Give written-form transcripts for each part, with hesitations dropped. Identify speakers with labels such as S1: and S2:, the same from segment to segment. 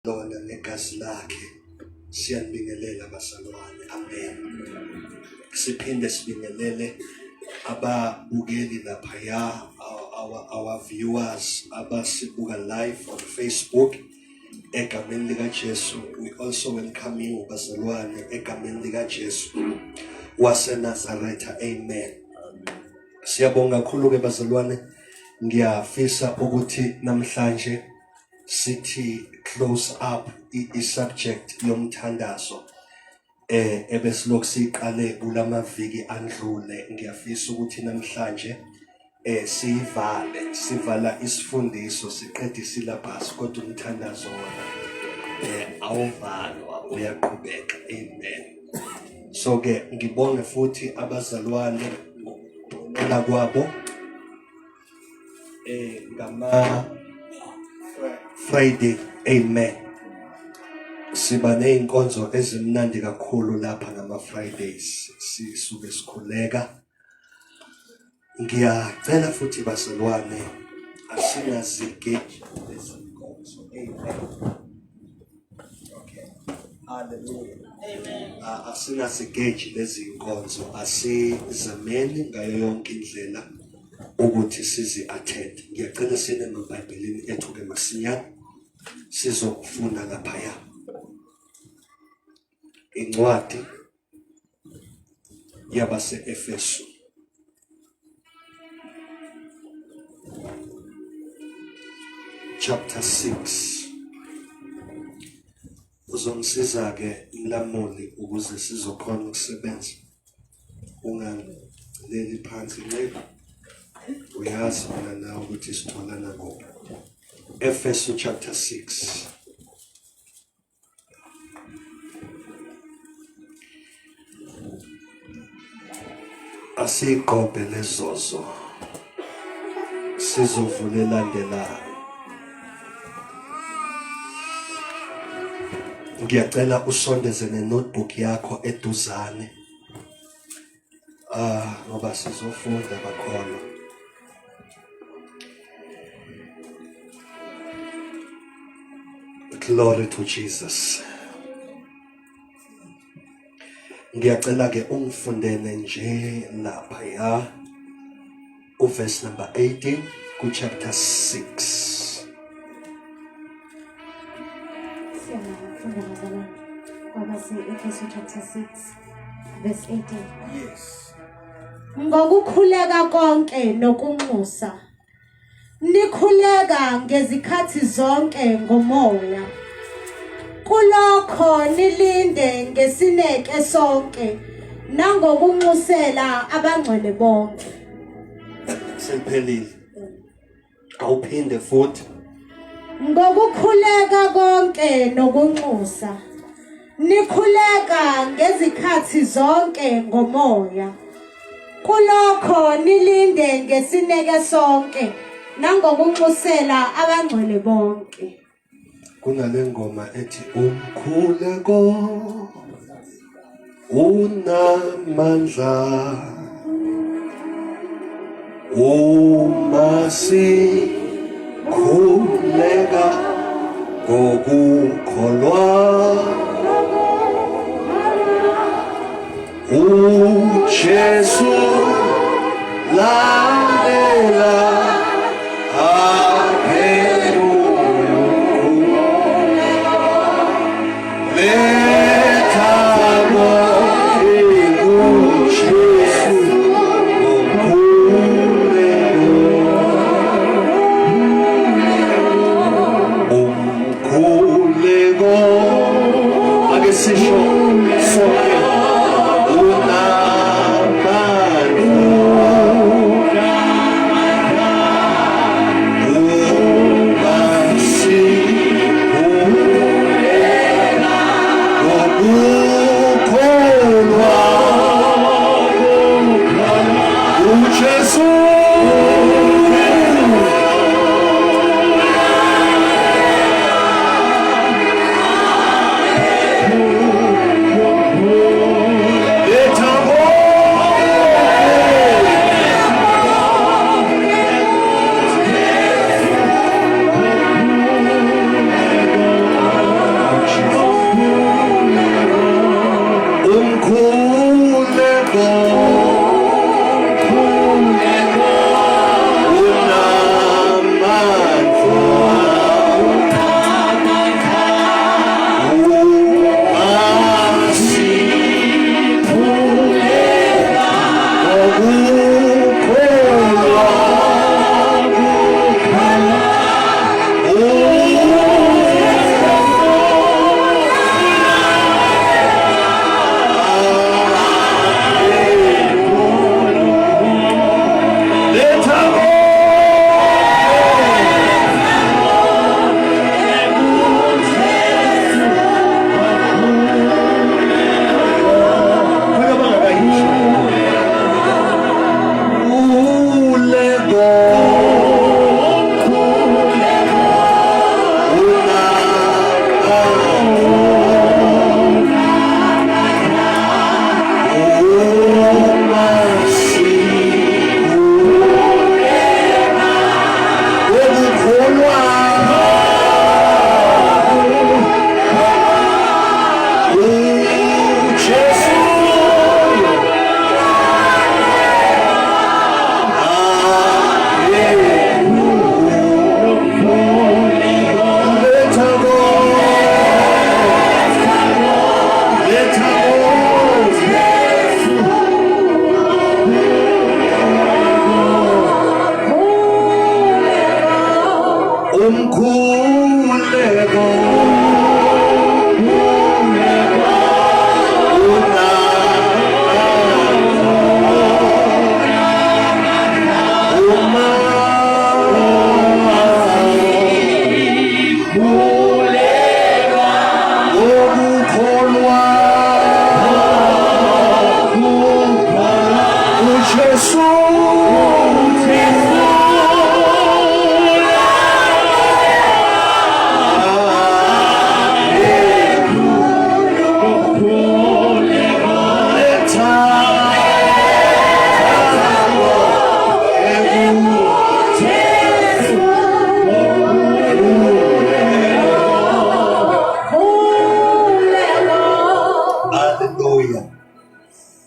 S1: lona negazi lakhe siyanibingelela bazalwane. Amen. Siphinde sibingelele ababukeli laphaya, our viewers abasibuka live on Facebook egameni lika Jesu. We also welcome you bazalwane egameni lika Jesu wase Nazaretha. Amen. Siyabonga kakhulu ke bazalwane. Ngiyafisa ukuthi namhlanje sithi close up i-subject yomthandazo ebesilokhu siqale kulamaviki andlule. Ngiyafisa ukuthi namhlanje sivala isifundiso siqede isyllabus, kodwa umthandazo wona awuvalwa, uyaqhubeka. Amen. So ke ngibonge futhi abazalwane ngokutonela kwabo ngama Friday. Amen. Siba neyinkonzo ezimnandi kakhulu lapha ngama Fridays, sisuke sikhuleka. Ngiyacela futhi bazalwane asingazigeji lezi nkonzo. Amen. Okay. Hallelujah. Amen. Asingazigeji lezi nkonzo, asizameni ngayo yonke indlela ukuthi sizi attend. Ngiyacela sine noBhayibhelini ethu ke masinyane sizofunda laphaya incwadi yabase Efeso chapter 6. Uzongisiza ke mlamuli ukuze sizokhona ukusebenza ungaleli phansi ngeke uyazi mina nawe ukuthi sitholana ngoba. Efeso chapter 6. Asiqobe lezozo sizovulela landelayo. Ngiyacela usondeze ne-notebook yakho eduzane ngoba sizofunda bakholwa. Glory to Jesus. Ngiyacela ke ungifundele nje lapha ya verse number 18 ku chapter 6.
S2: Efeso chapter 6 verse 18.
S1: Yes.
S2: Ngokukhuleka konke nokunxusa nikhuleka ngezikhathi zonke ngomoya, kulokho nilinde ngesineke sonke nangokunxusela abangcwele bonke.
S1: Semphelile. Awuphinde futhi.
S2: Ngokukhuleka konke nokunxusa nikhuleka ngezikhathi zonke ngomoya, kulokho nilinde ngesineke sonke nangokunxusela abangcwele bonke.
S1: Kunale ngoma ethi umkhuleko unamandla uma sikhuleka ngokukholwa uJesu lalela umkhuleko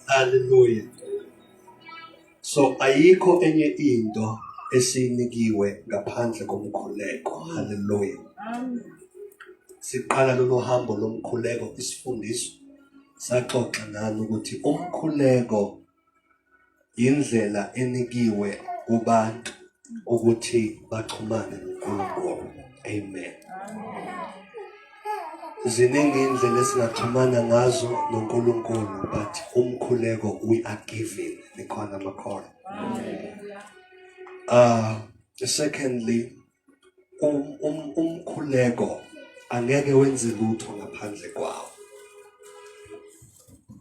S1: Hallelujah. So ayikho enye into esinikiwe ngaphandle komkhuleko. Hallelujah. Siqala lolu hambo lomkhuleko isifundiso. Saxoxa nani ukuthi umkhuleko indlela enikiwe kubantu ukuthi baxhumane noNkulunkulu. Amen. Ziningi indlela esingaxhumana ngazo noNkulunkulu, but umkhuleko we are given likhona amakhono. Secondly, umkhuleko angeke wenze lutho ngaphandle kwawo.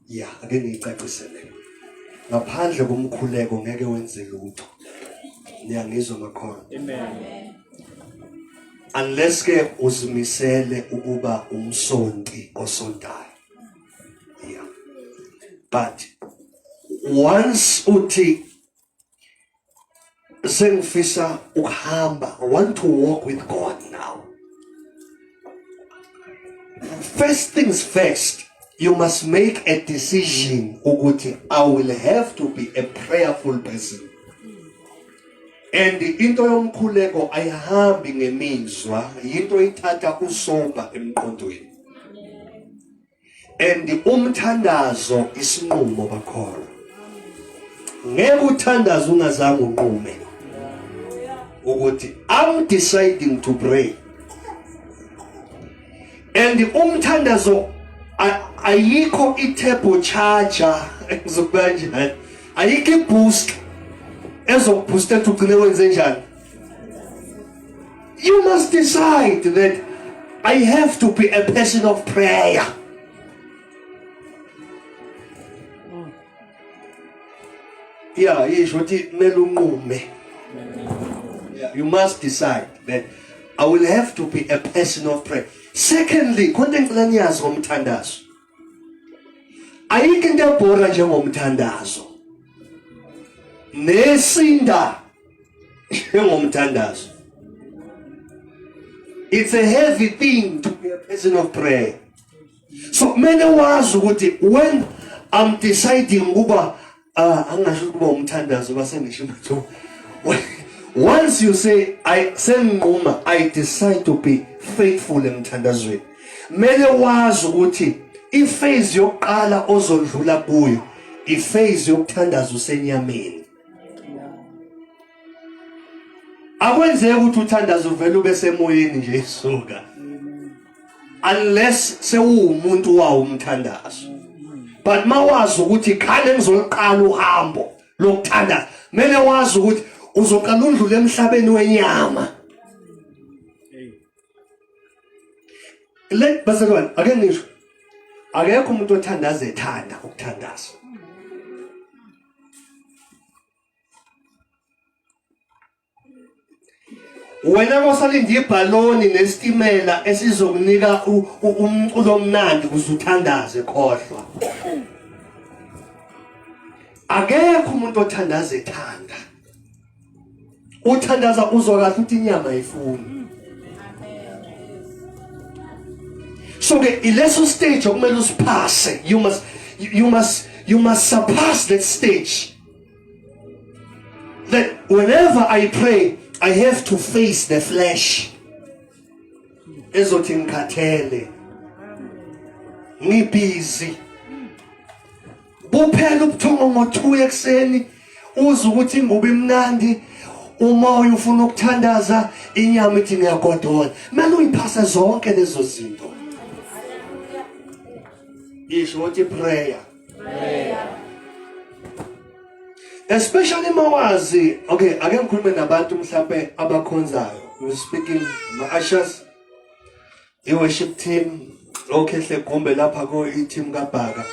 S1: Yeah, ake ngiyicacisele. Ngaphandle komkhuleko ngeke wenze lutho. Niyangizwa makhono? Amen. Unless ke uzimisele ukuba umsonti osontayo. Yeah. But once uthi sengifisa ukuhamba, I want to walk with God now. First things first, you must make a decision ukuthi I will have to be a prayerful person. And into yomkhuleko ayihambi ngemizwa, into ithatha usoba emqondweni. And umthandazo isinqumo bakhona. Ngeke uthandaze ungazange unqume. Ukuthi I'm deciding to pray. And umthandazo ayikho i-turbo charger ezokubanjani. Ayikho i-boost ezokubooster to ugcine wenze njani. You must decide that I have to be a person of prayer. Yeah, you must decide that I will have to be a person of prayer. Secondly, kontengilanyazi ngomthandazo. Ayikho into ebhora njengomthandazo. Nesinda njengomthandazo. It's a heavy thing to be a person of prayer. So many wazi ukuthi when I'm deciding ukuba angasho ukuba umthandazo base ngisho manje. Once you say I decide to be faithful emthandazweni. Mele wazi ukuthi iphase yokuqala ozondlula kuyo iphase yokuthandaza usenyameni. Akwenzeki ukuthi uthandaza uvela ube semoyeni nje isuka. Unless sewumuntu wawo umthandazo. But mawazi ukuthi khale ngizoliqala uhambo lokuthandaza. Mele wazi ukuthi uzoqala undlule emhlabeni wenyama. Let bazalwane ake ngisho akekho umuntu othandaza ethanda ukuthandaza. Wena ngosalindi ibhaloni nestimela esizokunika umculo omnandi ukuze uthandaze khohlwa. Akekho umuntu othandaza ethanda. Uthandaza uzwa kahle ukuthi inyama ayifuni. So ileso stage okumele usiphase. You must surpass that stage. That whenever I pray, I have to face the flesh. Ezothi ngikhathele. Ngibusy. Buphela ubuthongo ngo2 ekseni uze ukuthi ingubo imnandi umoya ufuna ukuthandaza, inyama ithi ngiyagodola. Kumele uyiphase zonke lezo zinto. Isho uthi prayer. Especially mawazi, okay, ake ngikhulume nabantu mhlambe abakhonzayo. We're speaking ma-ushers, i-worship team, okhehle gombe lapha ko i-team kaBhaka.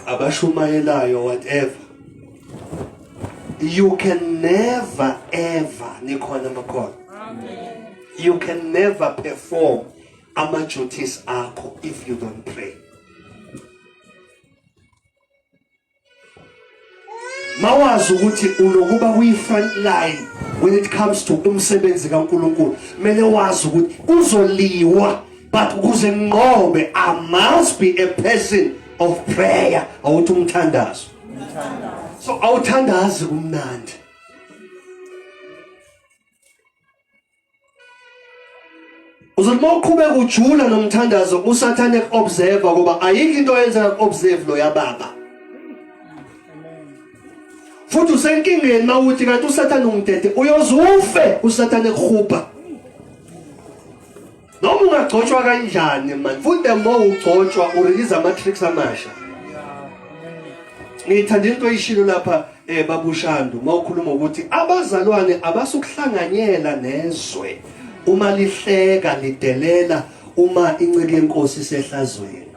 S1: Abashumayelayo whatever. You can never ever nikhona makhona. You can never perform ama-duties akho if you don't pray. Mawazi ukuthi unokuba kwi-front line when it comes to umsebenzi kaNkulunkulu. Kumele wazi ukuthi uzoliwa, but ukuze nqobe I must be a person of prayer. Awuthi umthandazo. So awuthandazi kumnandi. Uzothi mawuqhubeka ujula nomthandazo usathane observe ngoba ayikho into yenza observe lo yababa. Futhi usenkingeni mawuthi kanti usathane ungidede uyozufe usathane ekuhupa. Noma ungagcotshwa kanjani man, futhi mo ugcotshwa urelease ama tricks amasha. Ngithanda into oyishilo lapha babushandu mawukhuluma ukuthi abazalwane abasukuhlanganyela nezwe uma lihleka lidelela uma inceke yenkosi isehlazweni.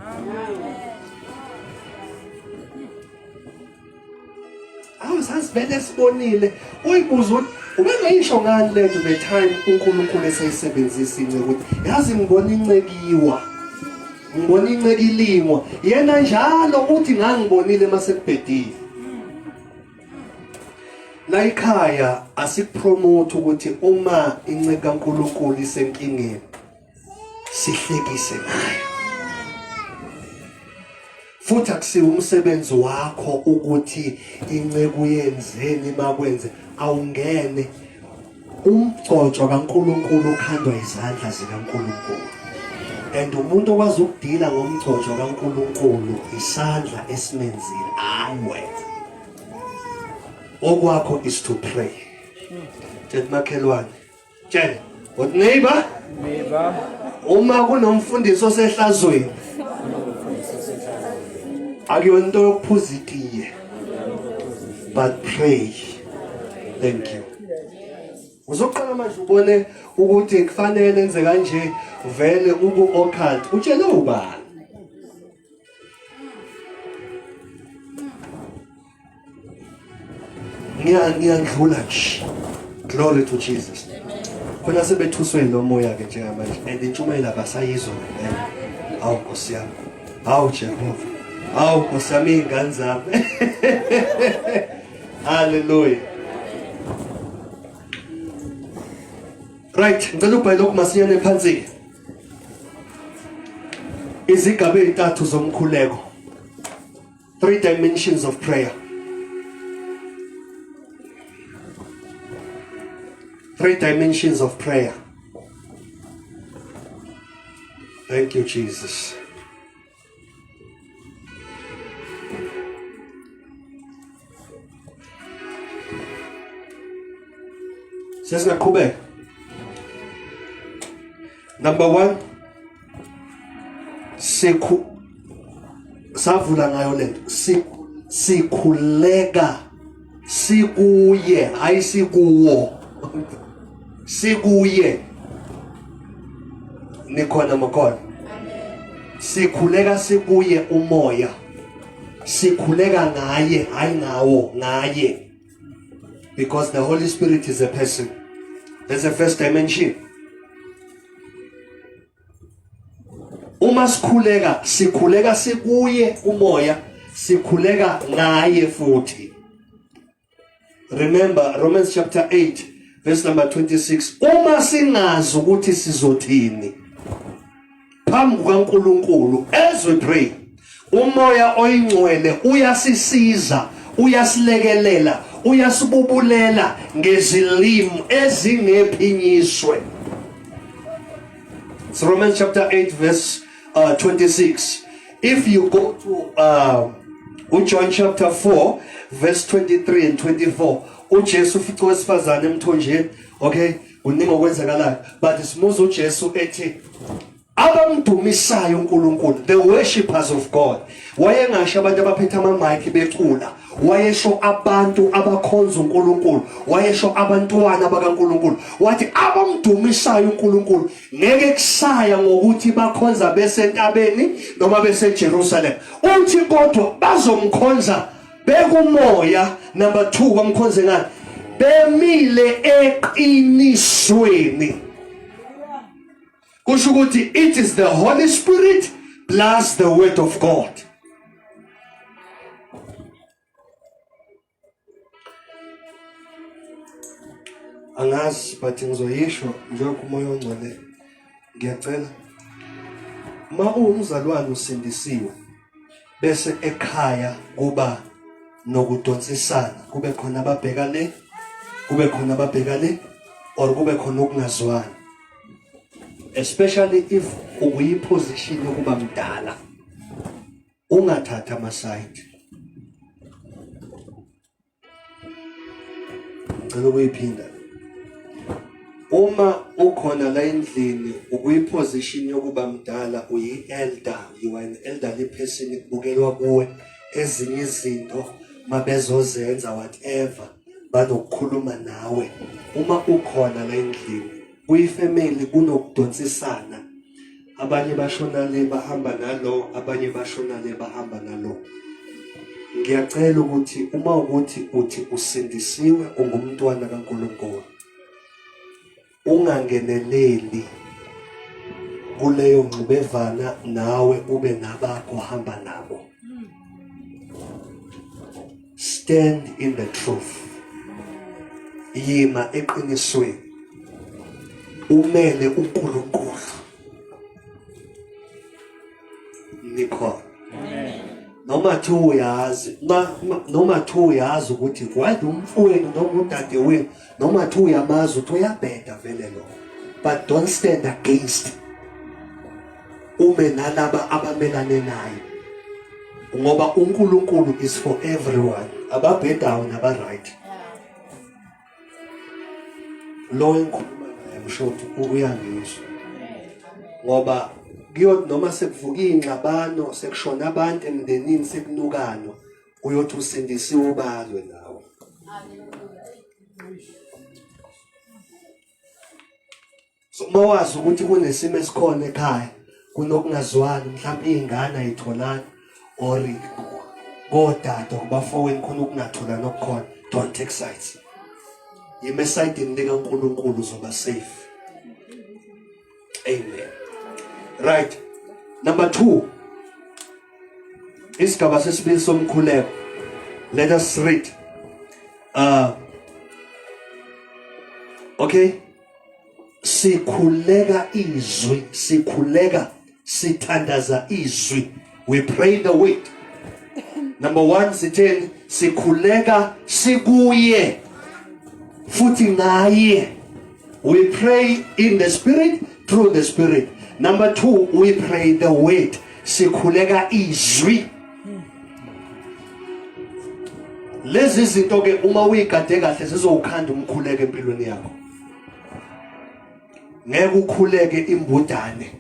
S1: Awusazivele sibonile uyibuza ukuthi ubengayisho ngani lento the time uNkulunkulu esayisebenzisa inceke ukuthi yazi ngibona incekiwa. Ngibona incekilingwa yena njalo uthi ngangibonile masekubhedile. La ekhaya asikupromote ukuthi uma inceke kaNkulunkulu isenkingeni sihlekise nayo. Futhi akusiwo umsebenzi wakho ukuthi inceke uyenzeni makwenze awungene umgcotsho kaNkulunkulu ukhandwa izandla zikaNkulunkulu. And umuntu okwazi ukudila ngomgcotsho kaNkulunkulu isandla esimenzile awe. Okwakho is to pray. Tshela makhelwane. Tshela, what neighbor? Uma kunomfundisi osehlazweni akuyonto yokuphuza itiye. But pray. Thank you. Uzoqala manje ubone ukuthi kufanele enze kanje vele ubu occult. Utshele ubani? Ngiyandlula nje. Glory to Jesus. Khona sebethuswe lo moya ke njengamanje and intshumayela basayizwa ngempela. Awu Nkosi yami. Awu Jehova. Awu Nkosi yami ingane zami. Hallelujah. Right, ngicela ubhale lokhu masinyane phansi. Izigaba ezintathu zomkhuleko. 3 dimensions of prayer. 3 dimensions of prayer. Thank you, Jesus. Sesingaqhubeka. Number 1, savula ngayo lento. Sikhuleka sikuye, hayi sikuwo. Sikuye. Nikhona makhona. Sikhuleka sikuye umoya. Sikhuleka ngaye, hayi ngawo, ngaye. Because the Holy Spirit is a person. That's the first dimension. Uma sikhuleka sikuye umoya, sikhuleka ngaye futhi. Remember Romans chapter 8 verse number 26. Uma singazi ukuthi sizothini phambi kaNkulunkulu as we pray, umoya oyingcwele uyasisiza, uyasilekelela, uyasibubulela ngezilimi ezingephinyiswe. It's Romans chapter 8 verse 26. If you go to John chapter 4 verse 23 and 24, uJesu ufica owesifazane emthonjeni, okay, uningi okwenzakalayo, but simuzo uJesu ethi abamdumisayo uNkulunkulu, the worshippers of God. Wayengasho abantu abaphethe ama-mic becula, wayesho abantu abakhonza uNkulunkulu, wayesho abantwana bakaNkulunkulu, wathi abamdumisayo uNkulunkulu ngeke kusaya ngokuthi bakhonza besentabeni noma beseJerusalem. Uthi kodwa bazomkhonza bekumoya. Number 2, bamkhonze ngani? Bemile eqinisweni. Kusho ukuthi it is the Holy Spirit plus the word of God. Angazi but ngizoyisho njengoba umoya ongcwele ngiyacela uma umzalwane usindisiwe bese ekhaya kuba nokudonsisana, kube khona ababheka le, kube khona ababheka le, or kube khona ukungazwani, especially if ukuyiposition yokuba mdala, ungathatha ama-side. Ngicela ukuyiphinda. Uma ukhona la endlini ukuyiposition yokuba mdala, uyi-elder, you are an elderly person, kubukelwa kuwe ezinye izinto mabezozenza whatever banokukhuluma nawe. Uma ukhona la endlini kuyifamily kunokudonsisana, abanye bashona le bahamba nalo, abanye bashona le bahamba nalo. Ngiyacela ukuthi uma ukuthi uthi usindisiwe ungumntwana kaNkulunkulu, ungangeneleli kuleyo ngxubevana, nawe ube nabakho hamba nabo. Stand in the truth. Yima eqinisweni. Umele uNkulunkulu. Nikho. Noma thi uyazi, noma thi uyazi ukuthi wade umfowenu noma udadewenu, noma thi uyamazi ukuthi uyabheda vele lo. But don't stand against. Ume nalaba abamelane naye. Ngoba uNkulunkulu is for everyone. Ababhedayo naba right. Lo enkhuluma naye msho ukuthi uyangizwa. Ngoba kuyothi noma sekuvuka ingxabano, sekushona abantu emndenini, sekunukano, uyothi usindisiwe ubalwe nawe. So mawazi ukuthi kunesimo esikhona ekhaya, kunokungazwani, mhlawumbe izingane ayitholani, or kodata kubafowenu khona ukungatholani okukhona, don't take sides. Yime esayidini likaNkulunkulu uzoba safe. Amen. Right. Number 2. Isigaba sesibili somkhuleko. Let us read. Okay. Sikhuleka izwi, sikhuleka sithandaza izwi. We pray the word. Number 1 sitheni sikhuleka sikuye futhi ngaye. We pray in the spirit, through the spirit. Number 2, we pray the word. Sikhuleka izwi. Lezi zinto ke uma uyigade kahle zizowukhanda umkhuleko empilweni yakho. Ngeke ukhuleke imbudane.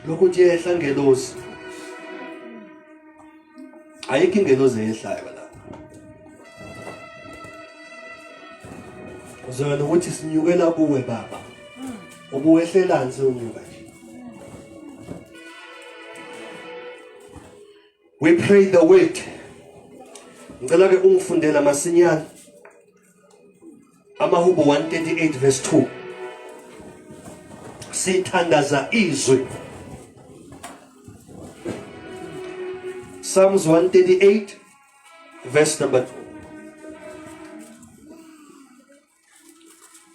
S1: Lokhu nje ehla ngelozi. Ayikho ingelozi ehlayo la. Uzona ukuthi sinyukela kuwe baba. Ubuwehlelani senyuka nje. We pray the word. Ngicela ke ungifundela masinyane. Amahubo 138 verse 2. Sithandaza izwi. Psalms 138 verse number 2.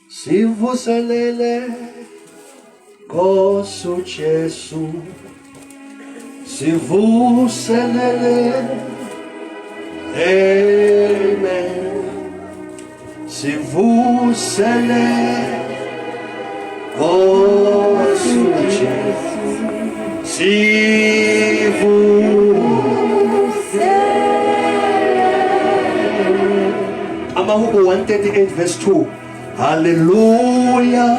S1: Sivuselele Kosu Jesu, sivuselele, amen. Sivuselele Kosu Jesu, sivuselele. Amahubo 138 verse 2. Hallelujah.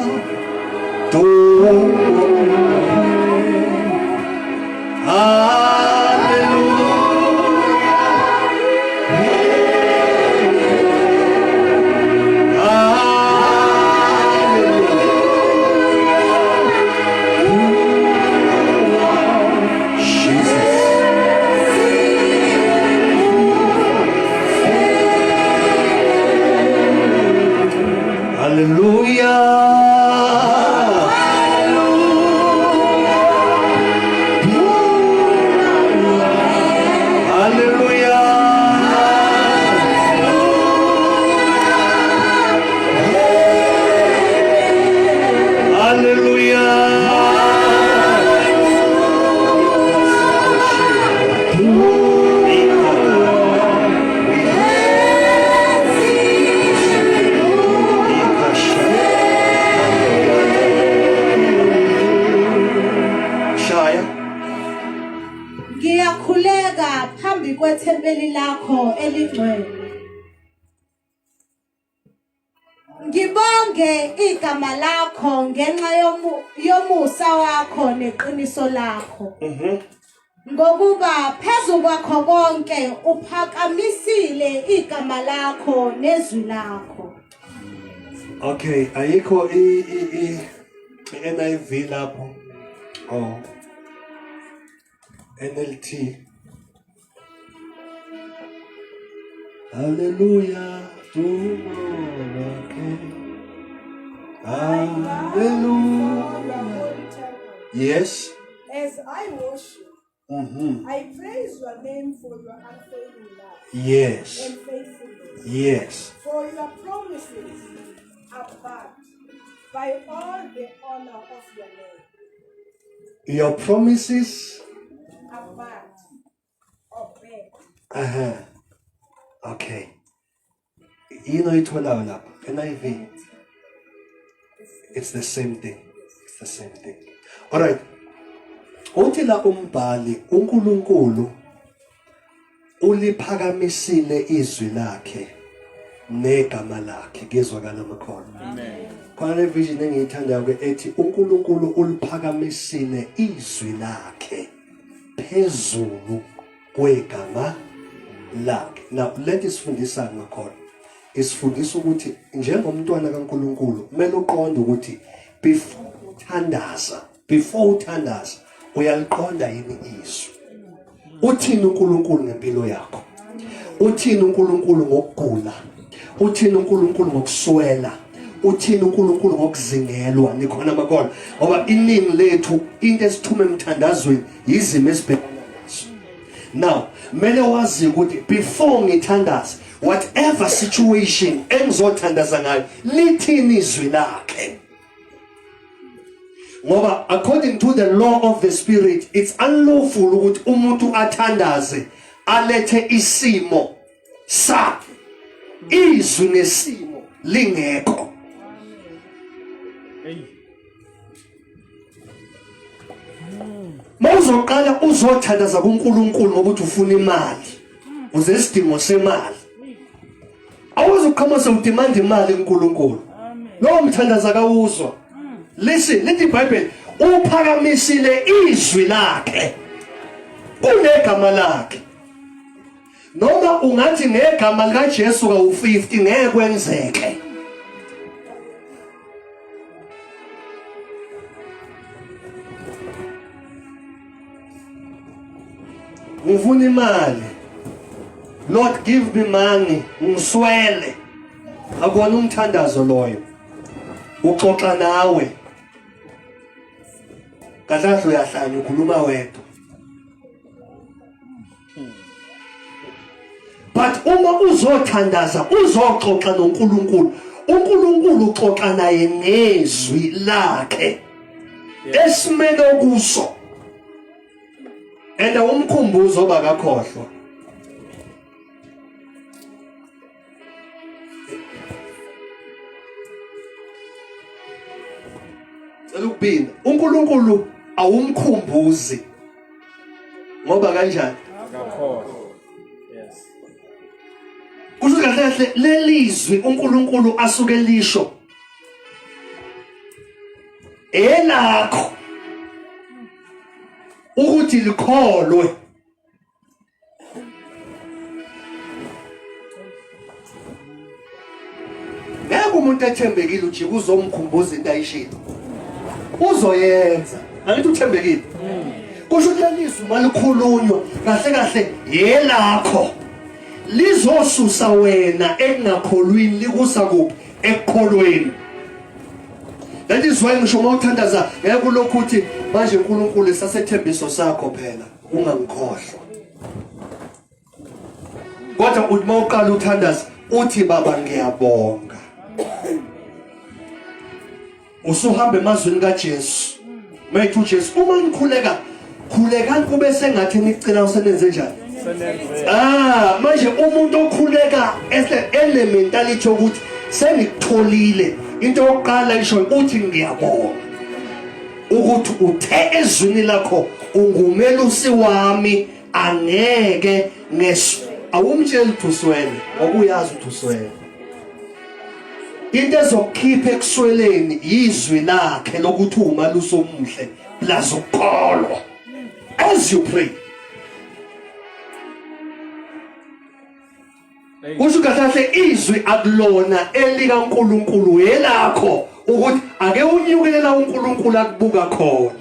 S2: Ngiyakhuleka phambi kwethempeli lakho elingcwele. Ngibonge igama lakho ngenxa yomusa wakho neqiniso lakho. Ngokuba phezu kwakho konke uphakamisile igama lakho nezwi lakho.
S1: Okay, ayikho NIV lapho. Oh. NLT. Hallelujah. Hallelujah. Yes.
S3: As I worship, I praise your name for your unfailing love.
S1: Yes.
S3: And faithfulness.
S1: Yes.
S3: For your promises are backed by all the honor of your name.
S1: Your promises
S3: Are backed or backed.
S1: Okay. You know it well now. NIV. It's the same thing. It's the same thing. Alright. Uthi la umbhali uNkulunkulu uliphakamisile izwi lakhe negama lakhe ngezwakala makhono. Amen. Khona vision engiyithandayo ke ethi uNkulunkulu uliphakamisile izwi lakhe phezulu kwegama lakhe. Now let us fundisa ngakho. Isifundisa ukuthi njengomntwana kaNkulunkulu kumele uqonde ukuthi before uthandaza uyaliqonda yini izwi. Uthini uNkulunkulu ngempilo yakho? Uthini uNkulunkulu ngokugula? Uthini uNkulunkulu ngokuswela? Uthini uNkulunkulu ngokuzingelwa? Nikhona makona ngoba iningi lethu into esithume emthandazweni izimo esibhekana nazo. Now kumele wazi ukuthi before ngithandaza whatever situation engizothandaza ngayo lithini izwi lakhe. Ngoba according to the law of the spirit it's unlawful ukuthi umuntu athandaze alethe isimo sakhe izwi nesimo lingekho. Mawuzoqala uzothandaza kuNkulunkulu ngokuthi ufuna imali uze isidingo semali awuzoqhama sewudemand imali kuNkulunkulu lo mthandaza kawuzwa. Listen, let the Bible uphakamisile izwi lakhe kunegama lakhe. Noma ungathi ngegama likaJesu ka u50 ngeke kwenzeke. Ngifuna imali. Lord give me money. Ngiswele. Akona umthandazo loyo. Uxoxa nawe. Kahle uyahlanya ukhuluma wedwa. But uma uzothandaza uzoxoxa noNkulunkulu. uNkulunkulu uxoxa naye nezwi lakhe. Esimene okuso. And umkhumbuzo bakakhohlwa. Selubini uNkulunkulu awumkhumbuzi. Ngoba kanjani?
S4: Akakhohlwa. Yes.
S1: kusho kahle kahle lelizwi uNkulunkulu asuke lisho elakho ukuthi likholwe. Ngeke umuntu ethembekile ujike uzomkhumbuza into ayishilo uzoyenza. Angithi uthembekile kusho ukuthi lelizwi malikhulunywa kahle kahle yelakho lizosusa wena ekungakholwini likusa kuphi ekukholweni. That is why ngisho mawuthandaza ngeke kulokhu uthi manje uNkulunkulu esasethembiso sakho phela ungangikhohlwa. Kodwa uthi mawuqala uthandaza uthi baba ngiyabonga. Usuhamba emazweni kaJesu. Mayithi uJesu uma ngikhuleka khulekani kube sengathi ngicela usebenze njani. Manje umuntu okhuleka ene mentality yokuthi sengikutholile into yokuqala isho uthi ngiyabonga ukuthi uthe ezwini lakho ungumelusi wami angeke awumtshela ukuthi uswele okuyazi ukuthi uswele. Into ezokukhipha ekusweleni izwi lakhe lokuthi umalusi omuhle plus ukholwa as you pray. Kusho kahle izwi akulona elikaNkulunkulu elakho ukuthi ake unyukelela uNkulunkulu akubuka khona.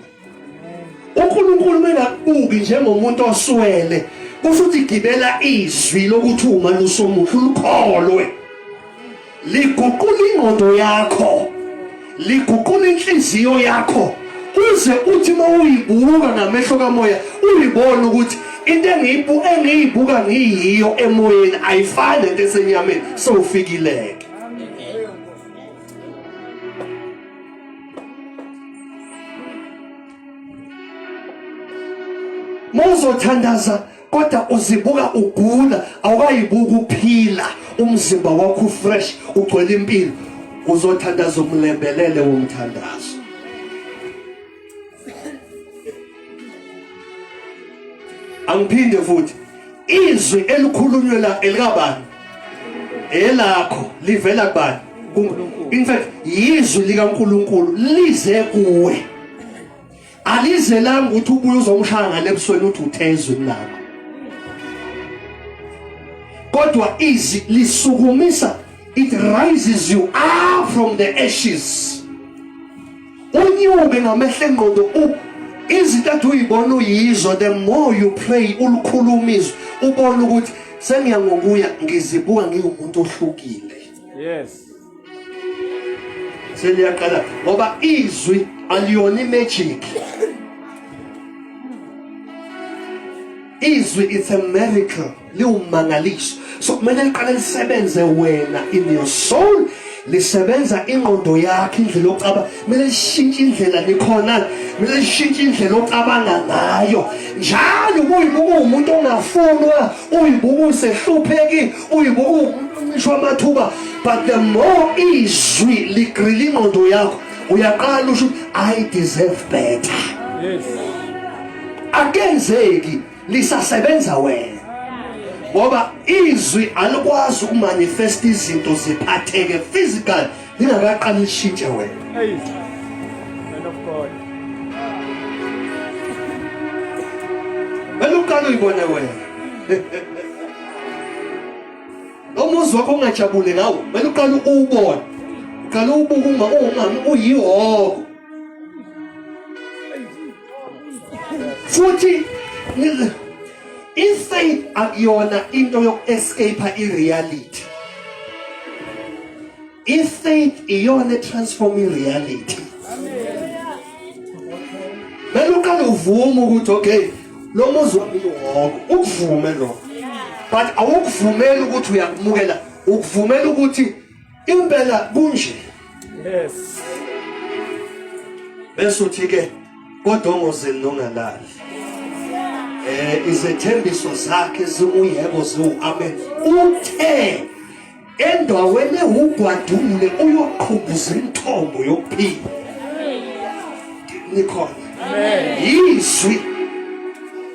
S1: uNkulunkulu mengakubuki njengomuntu oswele kusho ukuthi gibela izwi lokuthi umalusi omuhle ulukholwe. Liguqula ingqondo yakho, liguqula inhliziyo yakho uze uthi mawuyibuka ngamehlo kamoya uyibone ukuthi into engiyibuka ngiyiyo emoyeni ayifani nento esenyameni sowufikileke. Mawuzothandaza kodwa uzibuka ugula awukayibuka uphila umzimba wakho fresh ugcwele impilo uzothandaza umlembelele womthandazo. Angiphinde futhi izwi elikhulunywe la elikabani elakho livela kubani. In fact izwi likaNkulunkulu lize kuwe alizelanga ukuthi ubuye uzomshaya ngale ebusweni uthi uthezwe nakho kodwa izwi lisukumisa. It rises you up from the ashes. Unyuke ngamehlo engqondo izinto athi uyibona uyizo the more you pray ulukhuluma izwi ubona ukuthi sengiyangokuya ngizibuka ngiwumuntu ohlukile.
S4: Yes.
S1: Seliyaqala ngoba izwi aliyona magic. Izwi it's a miracle liwumangaliso. So kumele liqale lisebenze wena in your soul lisebenza ingqondo yakho indlela yocaba kumele lishintshe indlela likhona kumele lishintshe indlela ocabanga ngayo njalo uyibuka umuntu ongafunwa uyibuka usehlupheki uyibuka umuntu amathuba but the more izwi ligrila ingqondo yakho uyaqala usho I deserve better.
S4: Yes.
S1: Akenzeki lisasebenza wena ngoba izwi alikwazi ukumanifest izinto ziphatheke physical lingakaqala lishintshe wena.
S4: Hey. Man of God.
S1: Beluqala uyibone wena. Umuzwa wakho ungajabule ngawo beluqala uwubone. Uqala ubuka ungami uyihoko. Futhi faith akuyona into yoku-escape i-reality. Faith iyona transform i-reality. Mele uqale uvume ukuthi okay lo muzwa wami uyihoko ukuvume lo. But awukuvumeli ukuthi uyakumukela ukuvumela ukuthi impela kunje.
S4: Yes.
S1: Bese uthi ke kodwa ongozeli nongalali. Izethembiso zakhe zimuyebo ziwu-amen. Uthe endaweni ewugwadule uyoqhubuza intombo yokuphila. Nikhona. Izwi.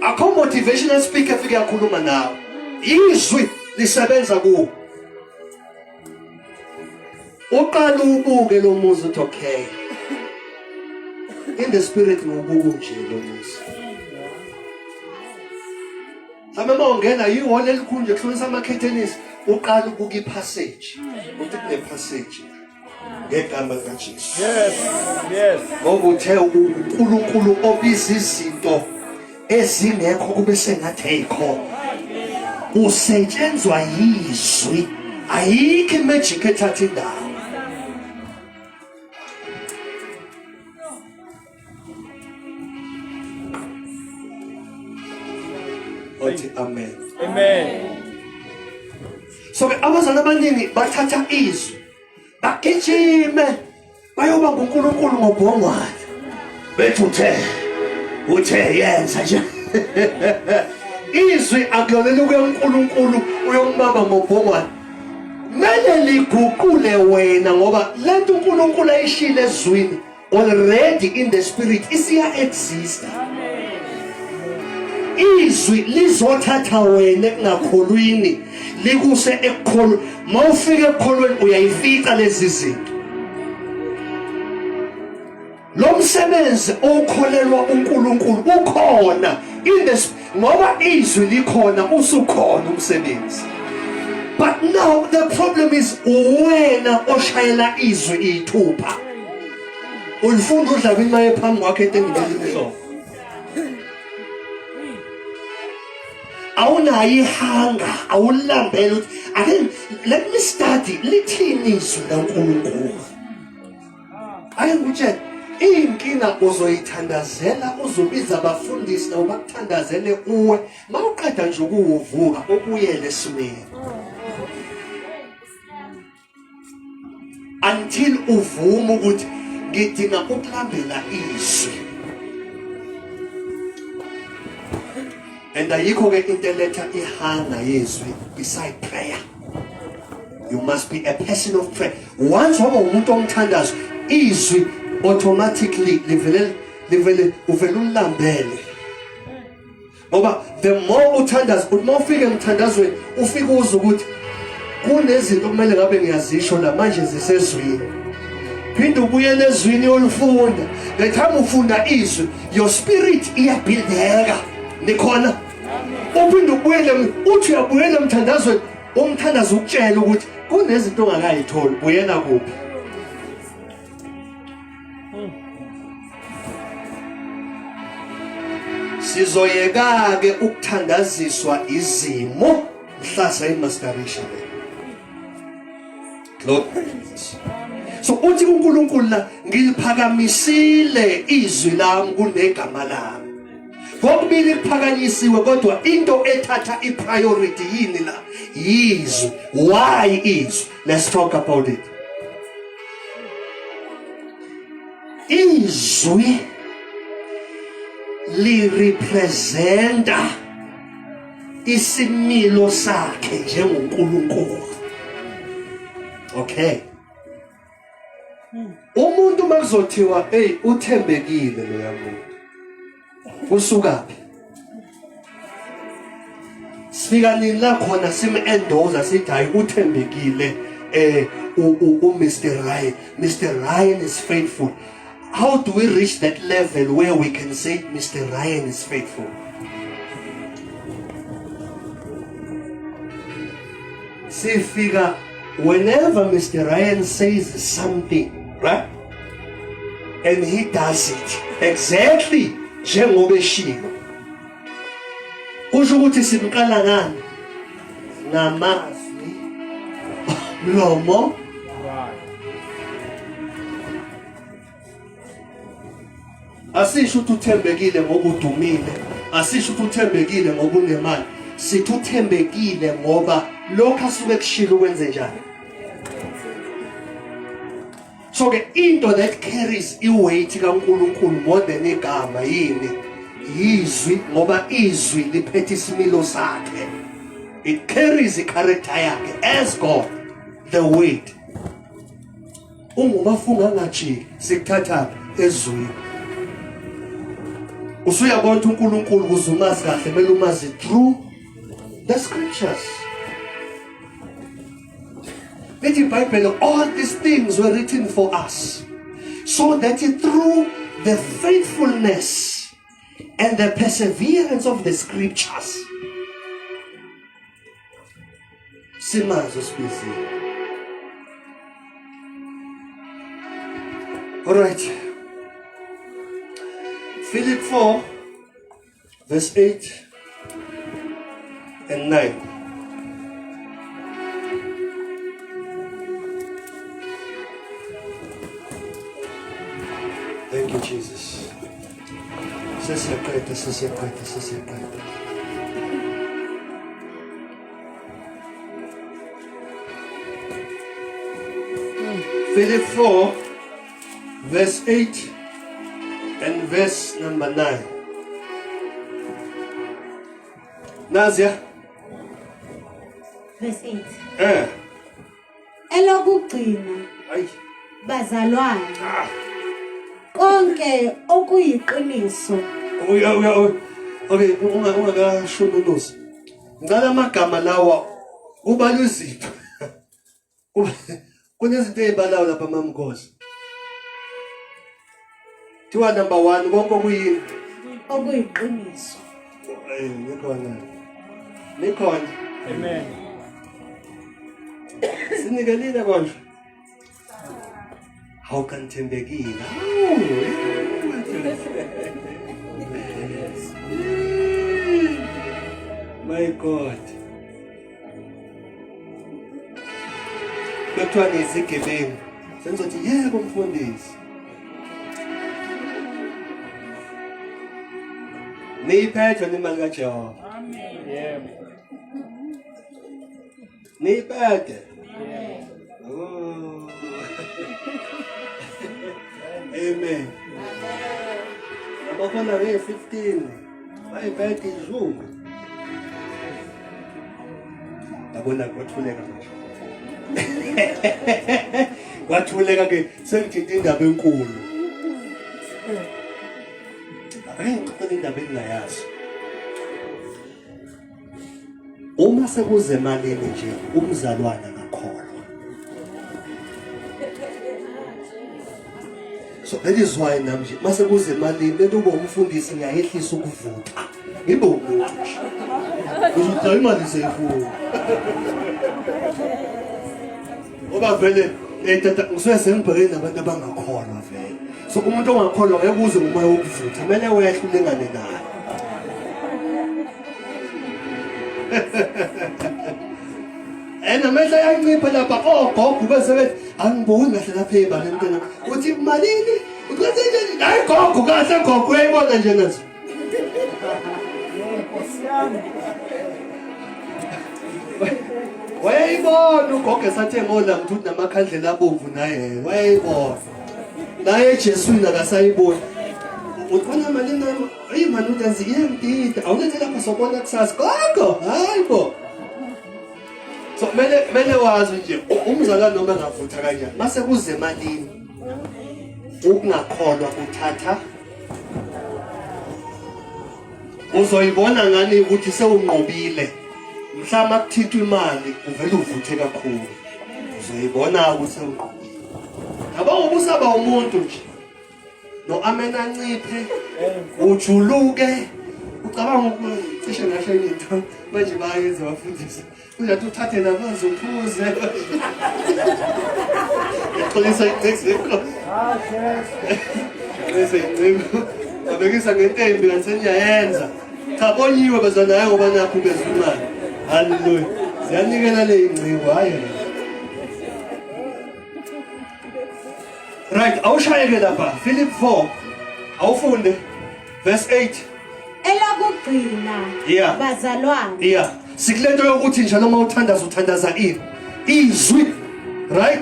S1: Akho motivational speaker efike yakhuluma nawe. Izwi lisebenza kuwo. uqala ubuke lo muzi uthi okay. In the spirit ngobuka nje lo muzi. Sama mawungena yihole elikhulu nje kuhlonisa ama-curtains uqala ukubuka ipassage. Uthi kune passage ngegama likaJesu.
S4: Yes. Yes.
S1: Ngoba uthe uNkulunkulu obiza izinto ezingekho kube sengathi ayikho. Usetshenzwa yizwi. Ayikho magic ethatha indawo. Othi amen.
S4: Amen.
S1: So abazali abaningi bathatha izwi bagijime bayoba nguNkulunkulu ngobhongwane bethi uthe yenza nje. Izwi akulolele kuNkulunkulu uyombamba ngobhongwane. Mele liguqule wena ngoba lento uNkulunkulu ayishile ezwini already in the spirit isiya exist. Izwi lizothatha wena engakholwini likuse ekukholwa. Mawufika ekukholweni uyayifica lezi zinto. Lo msebenzi okholelwa uNkulunkulu ukhona in the ngoba izwi likhona usukhona umsebenzi. But now the problem is wena oshayela izwi ithupha. Ulifunda udlala imaye phambi kwakhe entengibelini. Awunayihanga awulambela ukuthi again let me study lithini izwi laNkulunkulu. Ayengutshela inkinga uzoyithandazela uzobiza abafundisi nabo bakuthandazele uwe mawuqeda nje ukuvuka ubuyele esimeni. Until uvuma ukuthi ngidinga ukulambela izwi. And ayikho ke into eletha ihanga yezwi beside prayer. You must be a person of prayer. Once waba umuntu omthandazo izwi automatically livele uvela ulambele. Ngoba the more uthandaza uthi mawufika emthandazweni ufika uzwe ukuthi kunezinto kumele ngabe ngiyazisho la manje zisezwini. Phinda ubuyele ezwini olufunda. The time ufunda izwi your spirit iyabhildeka. Nikhona uphinde ubuyele uthi uyabuyela emthandazweni umthandazo ukutshela ukuthi kunezinto ongakayitholi buyela kuphi. Sizoyeka ke ukuthandaziswa izimo mhlasa imasterisha le. Lord Jesus. So uthi uNkulunkulu la ngiliphakamisile izwi lami kunegama lami. Kokubili kuphakanyisiwe kodwa into ethatha ipriority yini la yizwi. Why izwi? Let's talk about it. Izwi li representa isimilo sakhe njengoNkulunkulu. Okay. Umuntu makuzothiwa hey uthembekile lo yamuntu. Usukaphi? Sifika nini la khona simendoza sithi hayi uthembekile Mr. Ryan. Mr. Ryan is faithful. How do we reach that level where we can say Mr. Ryan is faithful? Sifika whenever Mr. Ryan says something, right? And he does it exactly njengoba eshilo. Kusho ukuthi simqala ngani? Ngamazwi mlomo. Asisho ukuthi uthembekile ngoba udumile, asisho ukuthi uthembekile ngoba unemali, sithi uthembekile ngoba lokho asuke kushilo kwenze njani. So ke into that carries iweight kaNkulunkulu more than igama yini izwi ngoba izwi liphethe isimilo sakhe. It carries the character yakhe as God, the weight. Ungumafunga ngajiki sikuthatha ezwini. Usuyabona uNkulunkulu kuzumazi kahle mele umazi through the scriptures. Let the Bible, all these things were written for us, so that through the faithfulness and the perseverance of the scriptures, simazo sibizile. All right. Philip 4, verse 8 and 9. Thank you, Jesus. Philip 4, verse 8 and verse number 9. Nazia.
S2: Verse 8. Elokugcina
S1: Ay.
S2: bazalwane konke okuyiqiniso.
S1: Okay, ungakashunuluzi. Ngala amagama lawa ubaluzipho. Kunezinto ezibalayo lapha mamnkosi. Thiwa number 1 konke okuyini?
S2: Okuyiqiniso.
S1: Nikhona.
S4: Amen.
S1: Sinikelile konje. How can thembekile? My God. Bekuthiwa ngezigebengu. Sengizothi yebo mfundisi. Niyiphethwe nemali kaJehova.
S4: Amen. Yeah.
S1: Niyiphethe. Oh. Amen. Abafana be-15 bayiphethe izungu. Yabona kwathuleka manje. Kwathuleka ke sengithinta indaba enkulu. Ngicela indaba engingayazi. Uma sekuze emalini nje umzalwana ngakholwa. So that is why namje mase kuze emalini lento ube umfundisi ngiyayehlisa ukuvutha. Ngibe umuntu nje. Uzothi imali seyifuna. Oba vele tata ngisuke sengibhekene nabantu abangakholwa vele. So umuntu ongakholwa ngeke uze umoya wokuvutha, kumele wehlulengane naye. Amehla ayancipha lapha ogogo bese angiboni kahle lapha ebale mntwana. Uthi malini? Uqhubeke hayi gogo kahle gogo uyayibona nje nazo. Wayibona ugogo esathe ngola mthuthi namakhandlela abomvu naye wayibona. Naye eJeswini akasayibona. Ukhona malini nami? Hey man utanzi iyangidida. Awulethe lapha sobona kusasa. Gogo, hayibo. So mele wazi nje umzalwane noma engavutha kanjani mase kuze emalini ukungakholwa kuthatha uzoyibona ngani ukuthi sewunqobile mhlawumbe akuthitha imali uvela uvuthe kakhulu uzoyibona ukuthi sewunqobile yabo ubusaba umuntu nje no amen anciphe ujuluke ucabanga ukuthi cishe ngasho into manje bayenza bafundisa uyathi uthathe namanzi uphuze yaxolisa ixexeko bese inciko abekisa ngentembi kansenyayenza cha bonyiwe bazanayo ngoba nakho bezimali haleluya ziyanikela le inciko hayi right awushayeke lapha Philip 4 awufunde verse 8
S2: elokugcina bazalwane.
S1: Yeah. Sikulento yokuthi njalo uma uthandaza izwi right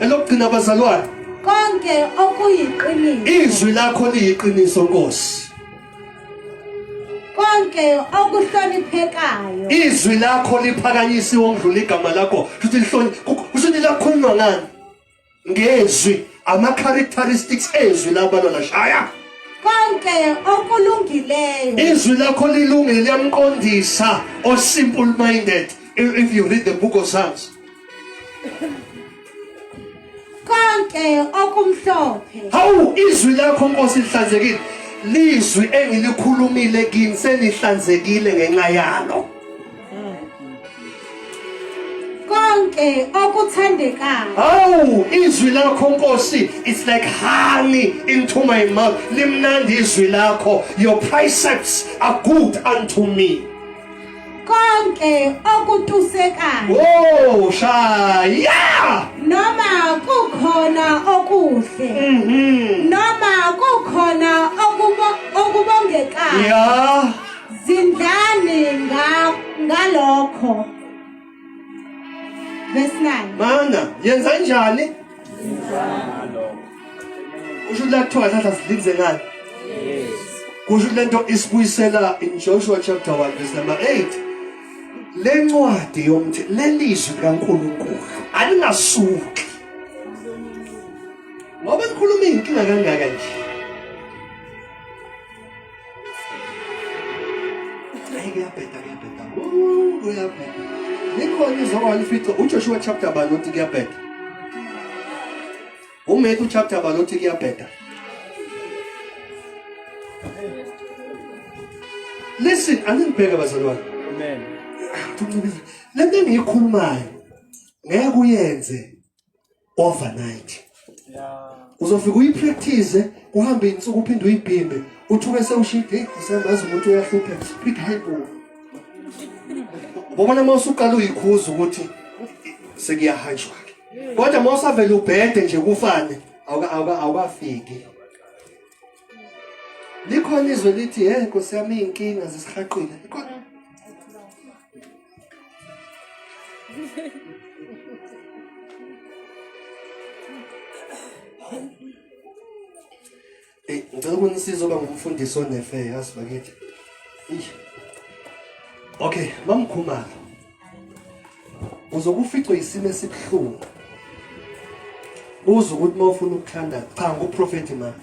S1: elokugcina bazalwane
S2: konke okuyiqiniso.
S1: Izwi lakho liyiqiniso Nkosi.
S2: Konke okuhloniphekayo.
S1: Izwi lakho liphakanyisiwe okudlula igama lakho futhi usuthi lakhulunywa ngani ngezwi ama characteristics ezwi labalona shaya
S2: konke okulungileyo.
S1: Izwi lakho lilungile liyamqondisa o simple minded if you read the book of Psalms.
S2: konke okumhlophe
S1: Hawu izwi lakho Nkosi lihlanzekile. Lizwi engilikhulumile kini senihlanzekile ngenxa yalo.
S2: konke okuthandekayo
S1: Hawu izwi lakho Nkosi, it's like honey into my mouth. Limnandi izwi lakho. Your precepts are good unto me.
S2: konke okutusekayo
S1: Oh, shaya.
S2: noma kukhona okuhle noma kukhona okubongekayo
S1: Yeah.
S2: zindlani ngalokho. Verse 9.
S1: Mana, yenza njani? Usho la kuthiwa thatha silinze ngani? Kusho lento isibuyisela in Joshua chapter 1 verse number 8. Le ncwadi yomthi lelizwi kaNkulunkulu alingasuki. Ngoba ngikhuluma inkinga kangaka nje. Kuyabheda. Kuyabheda. Likhona izokwazi ifico uJoshua chapter 1 uthi kuyabheda. Umatthew chapter 1 uthi kuyabheda. Listen, aningibheke bazalwane.
S4: Amen.
S1: Lento engiyikhulumayo ngeke uyenze overnight.
S4: Yeah.
S1: Uzofika uyipractice uhambe insuku uphinde uyibhimbe uthuke sewushide usengazi umuntu uyahlupha speak Hebrew. Ubona mawusuqala uyikhuza ukuthi sekuyahanjwa. Kodwa mawusavela ubhede nje kufane awukafiki. Likhona izwe lithi Nkosi yami inkinga zisihaqile. Likhona. Ngicela ukunisiza oba ngumfundisi onefe yazi bakithi. Okay, mamkhumalo. Uzokuficwa isimo esibhlungu. Uza ukuthi mawufuna ukukhanda cha nguprofeti ma.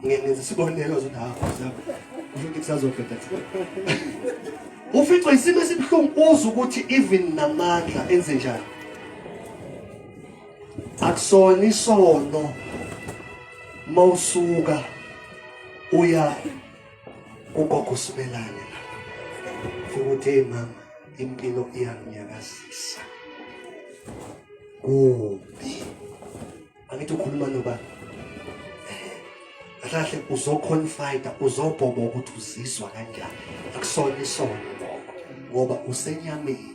S1: Ngenze sibonelo ukuthi hawo ukuthi kusazobheda. Uficwa isimo esibhlungu uza ukuthi even namandla enze njani. Akusona isono mawusuka uya ugogo Sibelane ukuthi mama impilo iyangiyakazisa kubi angithi ukhuluma noba akahle uzoconfide uzobhoba ukuthi uzizwa kanjani akusona isono ngoba usenyameni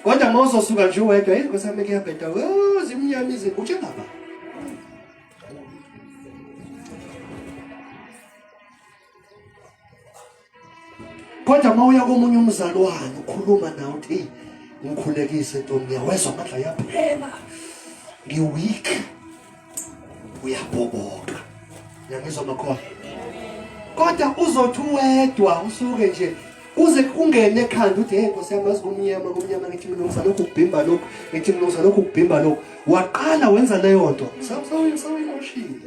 S1: kodwa mawuzosuka nje wedwa Nkosi yami kuyabheda zimnyamize utshela baba. Kodwa mawuya komunye umzalwane ukhuluma nawe uthi ngikhulekise ntombi yawezwa amandla yaphela ngiweak uyabhoboka ngiyangizwa makhola kodwa uzothi wedwa usuke nje uze kungene ekhanda uthi Nkosi yami kumnyama ngithi mina ngizalokhu ukubhimba lokho ngithi mina ngizalokhu ukubhimba lokho waqala wenza leyo nto sawuyimoshile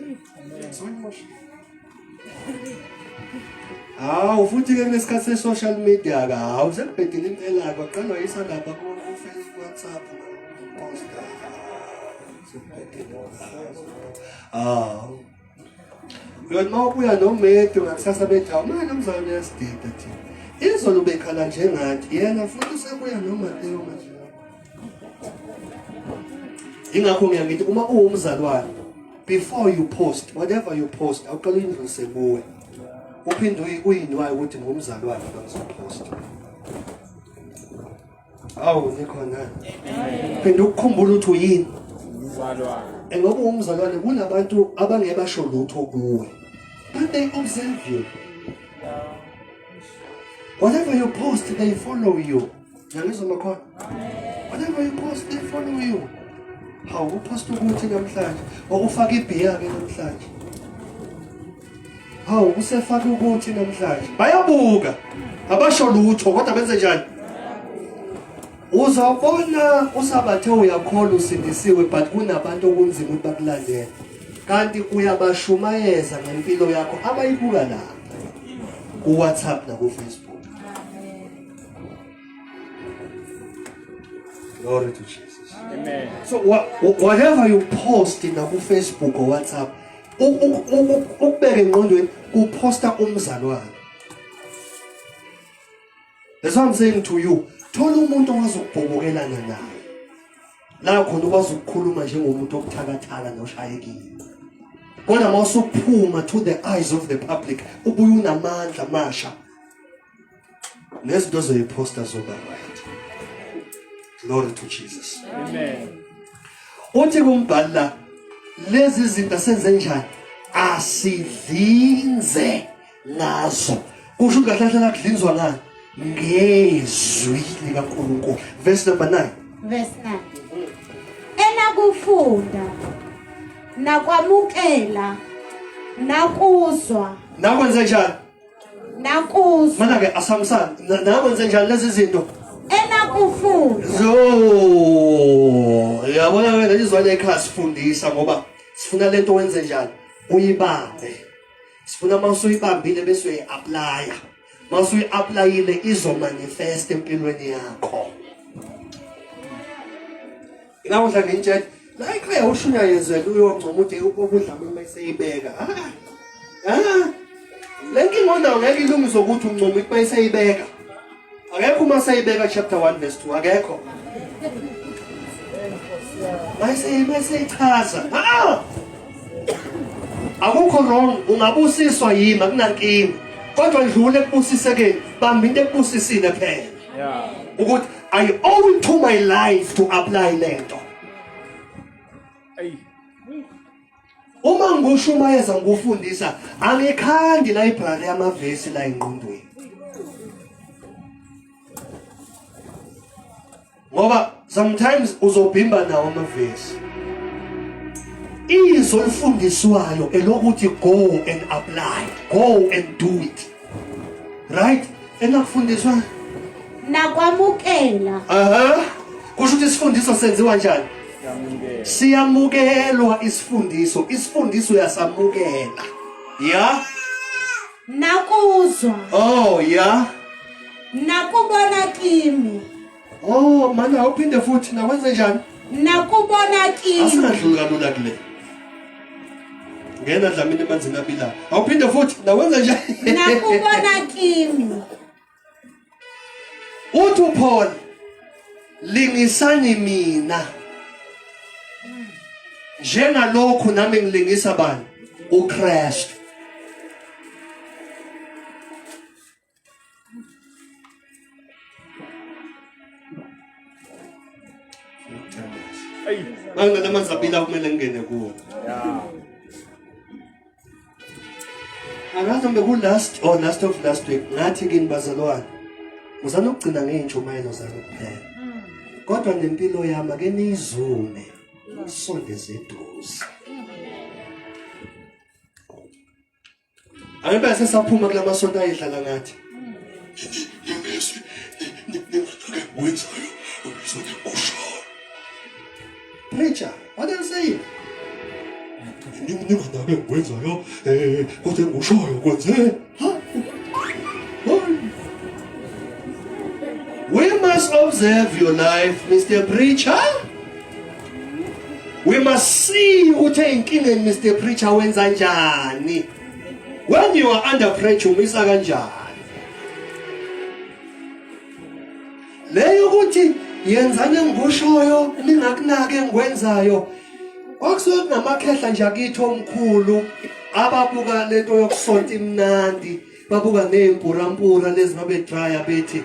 S1: futhi ke kulesikhathi se-social media ka sekubhedile impela kwaqala wayisandapha ku-Facebook, WhatsApp uyothi uma ubuya nomedo ngakusasa bethi awumane umzalwane uyasidida thina izolo bekhala njengathi yena futhi usebuya noMateyu manje. Ingakho ngiyakithi uma uwumzalwane before you post whatever you post awuqala uyindlulise kuwe uphinde uyini wayo ukuthi ngumzalwane bangizopost. Awu nikhona. Phinde ukukhumbula ukuthi uyini umzalwane. Ngoba umzalwane kunabantu abangebasho lutho kuwe. But they observe you. Whatever you post they follow you. Ngiyangizwa makhona. Whatever you post they follow you. Hawu upost ukuthi namhlanje okufaka ibhiya ke namhlanje. Hawu usefaka ukuthi namhlanje bayabuka abasho lutho kodwa benze njani uzabona usabathe uyakhola usindisiwe but kunabantu okunzima ukuthi bakulandele kanti uyabashumayeza ngempilo yakho abayibuka la ku WhatsApp na ku Facebook Glory to Jesus.
S4: Amen.
S1: So whatever you post in Facebook or WhatsApp, ukubeka engqondweni uposta umzalwane. That's what I'm saying to you. Thola umuntu ongazokubhobokelana naye. La khona ukwazi ukukhuluma njengomuntu okuthakathaka noshayekile. Kodwa mawusuphuma to the eyes of the public, ubuye unamandla masha. Nezinto zoyiposta zoba right. Glory to Jesus.
S4: Amen.
S1: Uthi kumbhali la lezi zinto senze njani asidlinze ngazo. Kusho kahle la kudlinzwa ngani? Ngezwi likaNkulunkulu. Verse number 9.
S2: Verse 9. Enakufunda nakwamukela nakuzwa
S1: Nakwenze njani?
S2: nakuzwa
S1: Mana ke asamsana. Nakwenze njani lezi zinto?
S2: enakufunda
S1: Zo, yabona wena izwane ekhaya sifundisa ngoba sifuna lento wenze njani? Uyibambe. Sifuna mawusuyibambile bese uyapply. Mawusuyi-applyile izomanifest empilweni yakho. Ngawudla ngintshela la ekhaya ushunyayezela uyoncoma uthi ukudla uma eseyibeka. Lenkinga onayo ngeke ilungiswe ukuthi uncoma uma eseyibeka. Akekho uma sayibeka chapter 1 verse 2 akekho. Mayichaza. Akukho wrong ungabusiswa yimi akunankinga. Kodwa ndlule ekubusisekeni bamba into ekubusisile phela.
S4: Yeah.
S1: Ukuthi I owe it to my life to apply lento.
S4: Hey.
S1: Uma ngushumayeza ngufundisa angikhandi library yamavesi la engqondweni. Ngoba sometimes uzobhimba nawo amavesi. Izwi olifundiswayo elokuthi go and apply, go and do it. Right? Enakufundiswa
S2: nakwamukela
S1: kusho ukuthi isifundiso senziwa njani? Siyamukelwa isifundiso. Isifundiso uyasamukela. Yeah?
S2: nakuzwa
S1: Oh, yeah.
S2: nakubona kimi
S1: Oh, mana awuphinde futhi nakwenze njani?
S2: nakubona kimi
S1: Asingadluli kalula kule. Ngena dlamini emanzini abilayo. Awuphinde futhi nakwenze njani?
S2: nakubona kimi
S1: Uthi uPaul lingisani mina njengalokhu nami ngilingisa bani? uChrist.
S4: Hey.
S1: Manje namanzi abila kumele ngene kuwo.
S4: Yeah.
S1: Angazi mbe last of last week ngathi kini bazalwane uzana ukugcina ngeintshumayelo zalo kuphela. Kodwa nempilo yami ake nizume usondeze eduze. Ayimba sesaphuma kula masonto ayidlala ngathi. Yemezwi wenzayo uzokusho. Preacher, what are you saying? Ningadake wenzayo kodwa ngushoyo kwenze. We must observe your life, Mr. Preacher. We must see ukuthi inkingeni Mr. Preacher wenza njani. When you are under pressure umisa kanjani. Leyo ukuthi yenzane ngushoyo ningakunake ngikwenzayo. Akusuke kunamakhehla nje akithi omkhulu ababuka lento yokusonta imnandi babuka neempurampura lezi babe dryer bethi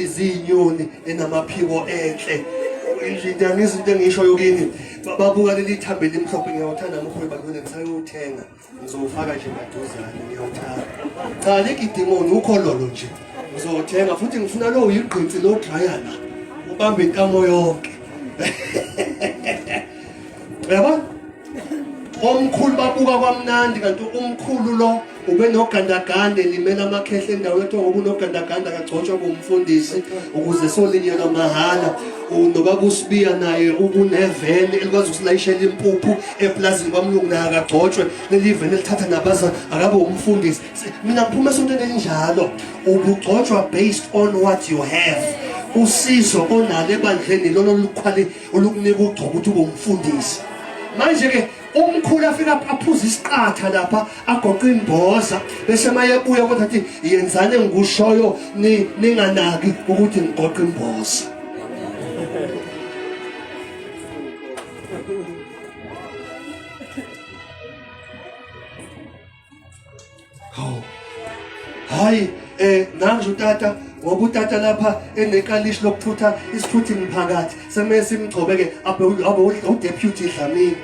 S1: zinyoni enamaphiko enhle izinto ngezinto engishoyo kini babuka leli thambe limhlophe ngiyawuthanda mkhulu bakule ngisayothenga ngizofaka nje maduzane ngiyawuthanda cha lekidimoni ukhololo nje ngizothenga futhi ngifuna lo uyigqinsi lo dryer la ubambe intamo yonke. Yabona? Omkhulu babuka kwamnandi kanti umkhulu lo ube nogandaganda limela amakhehla endawo ethi ngoba unogandaganda akagcotshwa kumfundisi ukuze solinyelwa mahala unobaba usibiya naye ubuneveni elikwazi ukusilayishela impuphu eplazini kwamlungu naye akagcotshwe leli veni elithatha nabaza akabe umfundisi. Mina ngiphuma esontweni elinjalo ubugcotshwa based on what you have. usizo onalo ebandleni lolo lukhwali olukunika ugcobo ukuthi ube umfundisi. Manje ke umkhulu afika aphuza isiqatha lapha agoqa imboza bese mayebuya kodwa athi yenzane ngikushoyo ninganaki ukuthi ngigoqa imboza. Oh. Hayi nangu utata ngoba utata lapha enekalishi lokuthutha isithuthi mphakathi semele simgcobe ke abe udeputy Dlamini.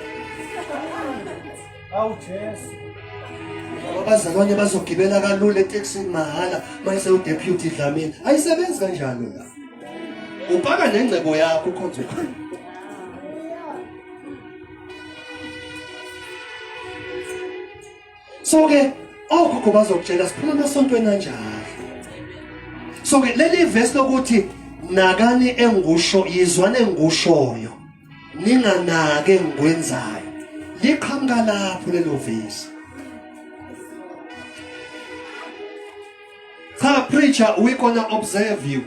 S4: Awu Jesu.
S1: Abazalwane bazogibela kalula eTaxini mahala mayise udeputy Dlamini. Ayisebenzi kanjalo la. Upaka nengcebo yakho ukhonzo. So ke okhokho bazokutshela siphuma esontweni kanjalo. So ke leli verse lokuthi nakani engusho yizwane engushoyo ninganake ngikwenzayo liqhamuka lapho lelo verse. Cha preacher, we gonna observe you.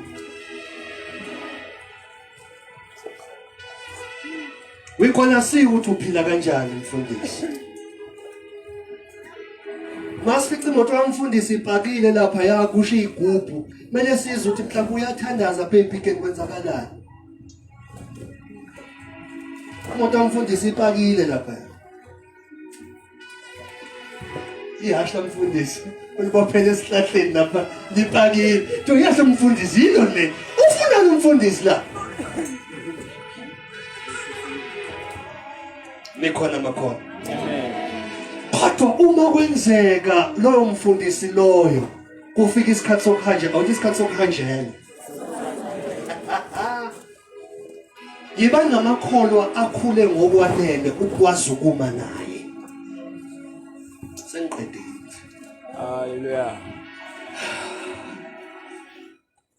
S1: We gonna see ukuthi uphila kanjani mfundisi. Masifica imoto yamfundisi ipakile lapha yakusho igubhu. Mele sizwe ukuthi mhlawumbe uyathandaza phe ePick kwenzakalani. Imoto yamfundisi ipakile lapha. Ihasha mfundisi. Ulibophele esihlahleni lapha lipakile. To yasho mfundisi yilo le. Ufuna umfundisi la. Nikhona makhona. Kodwa uma kwenzeka loyo mfundisi loyo kufika isikhathi sokuhanja awuthi isikhathi sokuhanjela yiba namakholwa akhule ngokwanele ukwazi ukuma naye sengiqedile.
S4: Hallelujah.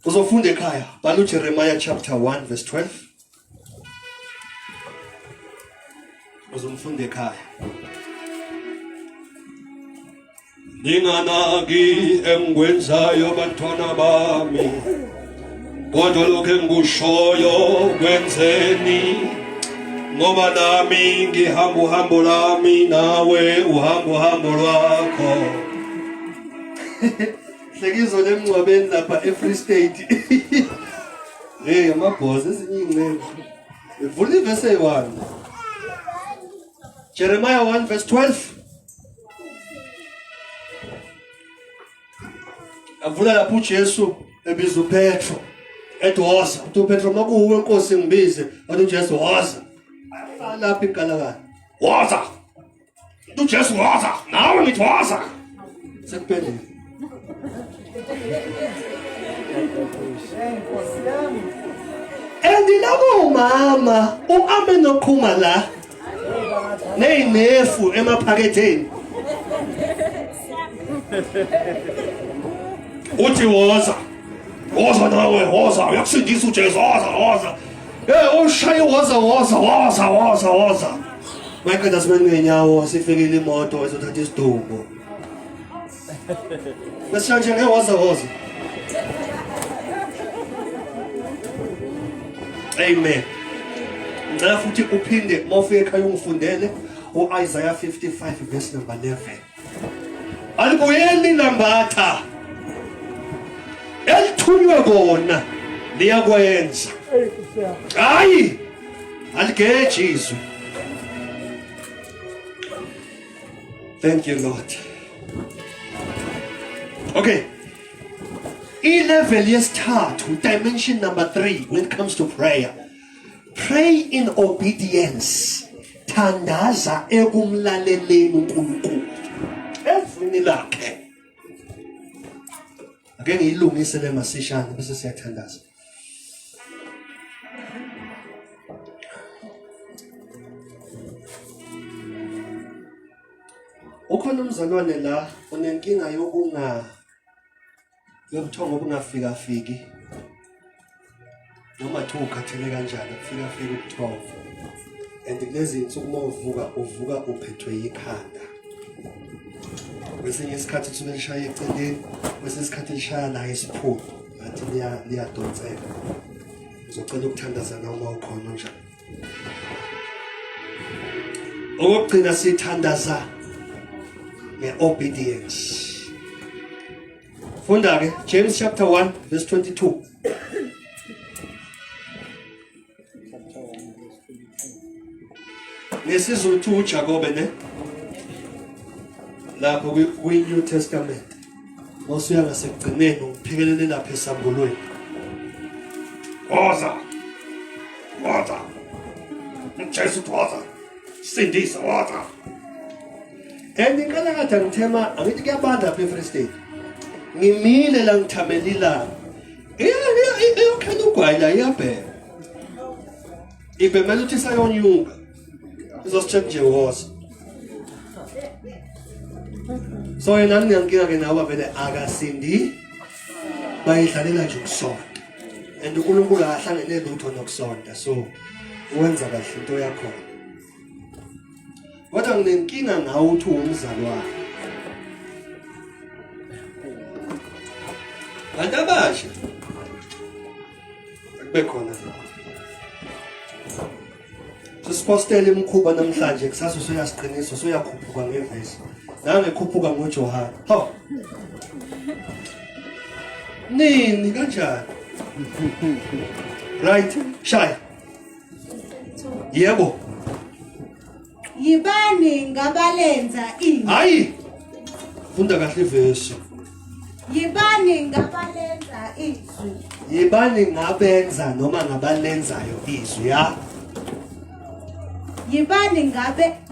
S1: Uzofunda ekhaya bhala uJeremiah chapter 1 verse 12. Uzofunda ekhaya. Ninganaki engikwenzayo bantwana bami kodwa lokho engikushoyo kwenzeni ngoba nami ngihamba uhambo lami nawe uhamba uhambo lwakho. Hlekizo lemncwabeni lapha eFree State. Hey amabhozi ezinye ingcebo. Vula verse 1. Jeremiah 1 verse 12. Avula lapho uJesu ebiza uPetro. Edwoza. uPetro makuwe inkosi ngibize. Wathi uJesu waza. Ayafala lapha inkalakala. Waza. uJesu waza. Nawe ngithi waza. Sekuphelile. Endilabo mama uame noqhuma la. Neyinefu emaphaketheni. Uthi woza. Woza nawe woza uyakusindisa uJesu woza. Ushaye woza. Mike dasibani ngenyawo sifikile imoto ezothatha isidumbu. Besanje ngewoza. Amen. Ngicela futhi uphinde mawufika ekhaya ungifundele uIsaiah 55 verse number 11. Alibuyeli lambatha. Elithunywe kona liyakwenza. Hayi! Aligeje izwi. Thank you Lord. Okay. Level yesithathu, dimension number 3 when it comes to prayer. Pray in obedience. Thandaza ekumlaleleni uNkulunkulu. Evini lakhe. Ake ngiyilungise le masishane bese siyathandaza. Ukhona umzalwane la unenkinga yobuthongo obungafiki noma thi ukhathele kanjani kufika ku-12 and kulezi insuku uma uvuka uphethwe yikhanda kwesinye isikhathi kusuke lishaya eceleni kwesinye isikhathi lishaya la isiphundu ngathi liyadonseka Uzocela ukuthandaza noma ukhona njani. Okugcina sithandaza ngeobedience. Funda ke James chapter 1 verse 22. Nesizulu tu uJakobe ne lapho kwi-New Testament mawusuya ngasekugcineni uphikelele lapha esambulweni woza Jesu woza sindisa woza ngicela kade ngithema angithi kuyabanda lapha e-Free State ngimile la ngithamela ilanga iyokhela ugwayi la iyabheka ibemele ukuthi sayonyuka izositshela nje woza so yena nginankinga ke nawe vele akasindi bayidlalela nje ukusonda and uNkulunkulu akahlangene lutho nokusonda so wenza kahle into yakho kodwa nginenkinga ngawe uthi umzalwane bantu abasha akube khona sisipostele imkhuba namhlanje kusasa usuyasiqinisa usuyakhuphuka ngevesi nange khuphuka ngoJohana ha nini kanjani right shaya yebo
S2: Yibani ngabalenza izwi.
S1: hayi funda kahle ivesi
S2: Yibani ngabalenza izwi.
S1: yibani ngabenza noma ngabalenzayo izwi ya
S2: Yibani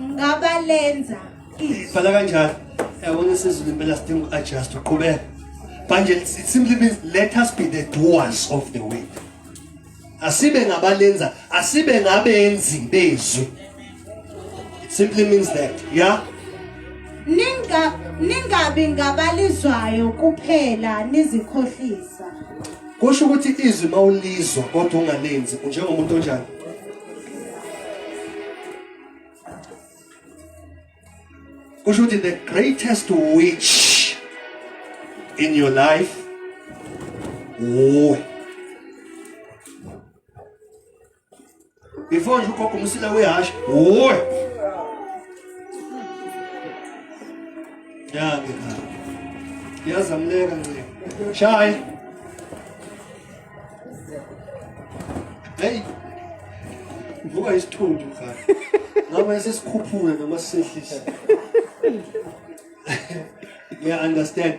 S2: ngabalenza izwi.
S1: Fala kanjani yabona isizulu impela sidinga uadjust uqhubeka manje it simply means let us be the doers of the word asibe ngabalenza asibe ngabenzi bezwi it simply means that yeah
S2: Ningabi ngabalizwayo kuphela nizikhohlisa.
S1: kusho ukuthi izwi mawulizwa kodwa ungalenzi unjengomuntu onjani kusho ukuthi the greatest witch in your life before nje ukhokha umsila wehashi ya ngikha yazamleka ncane shaya hey vuka isithundu khaya ngaba sesikhuphule noma sisehlisa yeah understand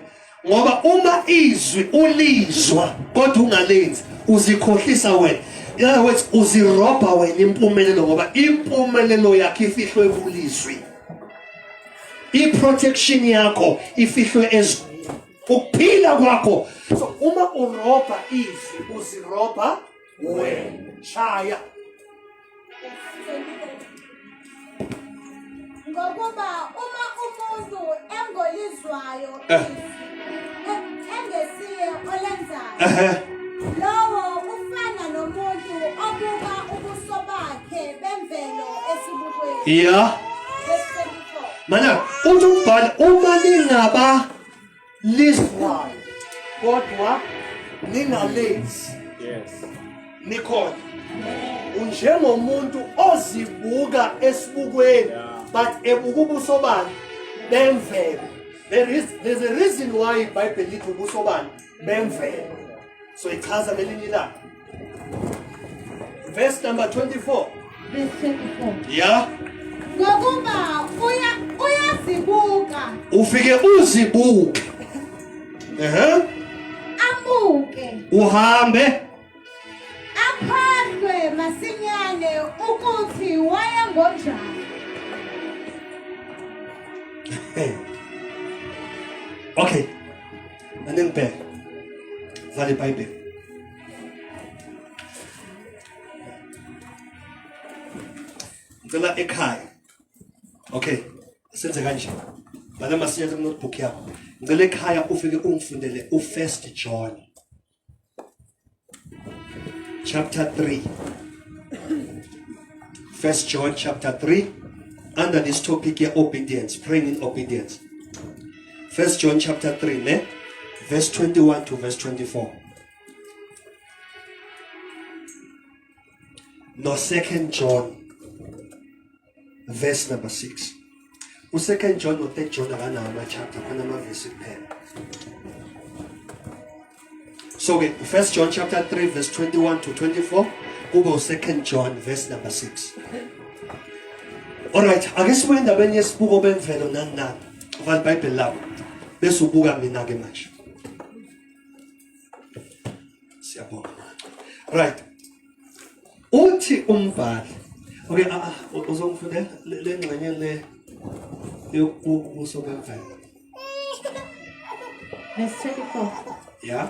S1: ngoba uma izwi ulizwa kodwa ungalenzi uzikhohlisa wena in other words uzirobha wena impumelelo ngoba impumelelo yakho ifihlwe kulizwi iprotection yakho ifihlwe ezwini ukuphila kwakho so uma urobha izwi uzirobha wena shaya
S2: Ngokuba uma umuntu engolizwayo izwi engesiye olenzayo lowo ufana nomuntu obuka ubuso bakhe bemvelo esibukweni.
S1: yeah mana uthi umbhali uma ningaba lizwayo kodwa ningalenzi
S4: Yes.
S1: nikhona unjengomuntu ozibuka esibukweni but ebuka ubuso bakhe bemvelo there's a reason why iBhayibheli lithi ubuso bakhe bemvelo so ichaza ngelinye ilanga verse number 24
S2: Verse 24.
S1: yeah
S2: Ngokuba uyazibuka
S1: ufike uzibuke
S2: amuke
S1: uhambe
S2: akhohlwe masinyane ukuthi wayengonjani.
S1: okay nanengibheke vala iBhayibheli ngicela ekhaya okay senze kanje bala masinyane notebook yakho ngicela ekhaya ufike ungifundele u1 John chapter 3 1 John chapter 3 under this topic here obedience praying in obedience 1 John chapter 3 ne? verse 21 to verse 24 no 2 John verse number 6. U2 John no 3 John akanawo ama-chapter khona amavesi kuphela. So ke 1 John chapter 3 verse 21 to 24 kube u2 John verse number 6. Alright, ake sibuye endabeni yesibuko bemvelo nani vala iBhayibheli lakho bese ubuka mina ke manje. Siyabonga. Right. Uthi umbhali. Okay, uzongifundela le ngxenye le yokubuso bemvelo.
S2: Verse 24.
S1: Yeah.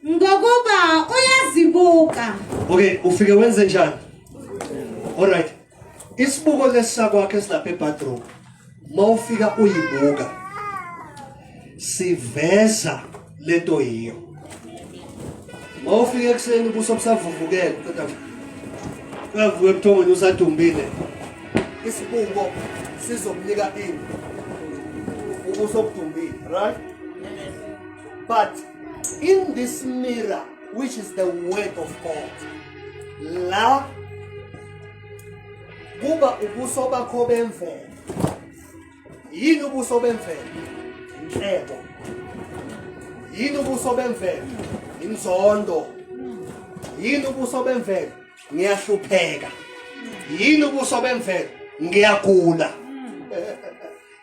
S2: Ngokuba uyazibuka.
S1: Okay, ufike wenze njani? Alright. Isibuko lesakwakhe esilapha ebathroom. Mawufika uyibuka. Siveza lento yiyo. Mawufika ekseni ubuso busavuvukela kodwa uyavuka ebuthongweni usadumbile. Isibuko sizomnika ini. Ubuso budumbile, right? But in this mirror, which is the word of God, la kuba ubuso bakho bemvelo. Yini ubuso bemvelo? Inhlebo. Yini ubuso bemvelo? Inzondo. Yini ubuso bemvelo? Ngiyahlupheka. Yini ubuso bemvelo? Ngiyagula.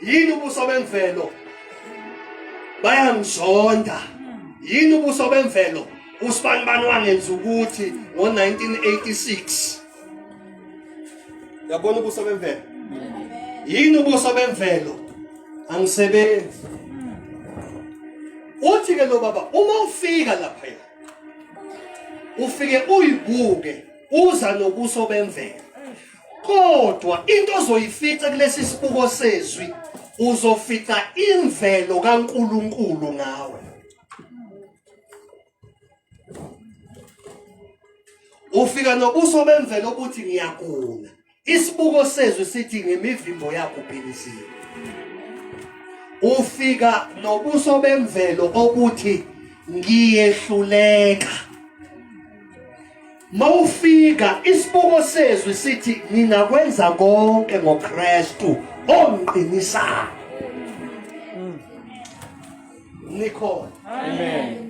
S1: Yini ubuso bemvelo? Bayangizonda. Yini ubuso bemvelo? Usibanibani wangenza ukuthi ngo-1986. Yabona ubuso bemvelo? Yini ubuso bemvelo? Angisebenzi. Uthi ke lo baba uma ufika lapha ufike uyibuke uza nobuso bemvelo. Kodwa into ozoyifica kulesi sibuko sezwi uzofica imvelo kaNkuluNkulu ngawe. Ufika nobuso bemvelo ukuthi ngiyagula. Isibuko sezwi sithi ngemivimbo yakho uphilisile. Ufika nobuso bemvelo obuthi ngiyehluleka. Mawufika isibuko sezwi sithi ninakwenza konke ngoKristu ongiqinisayo. Nikhona.
S4: Amen.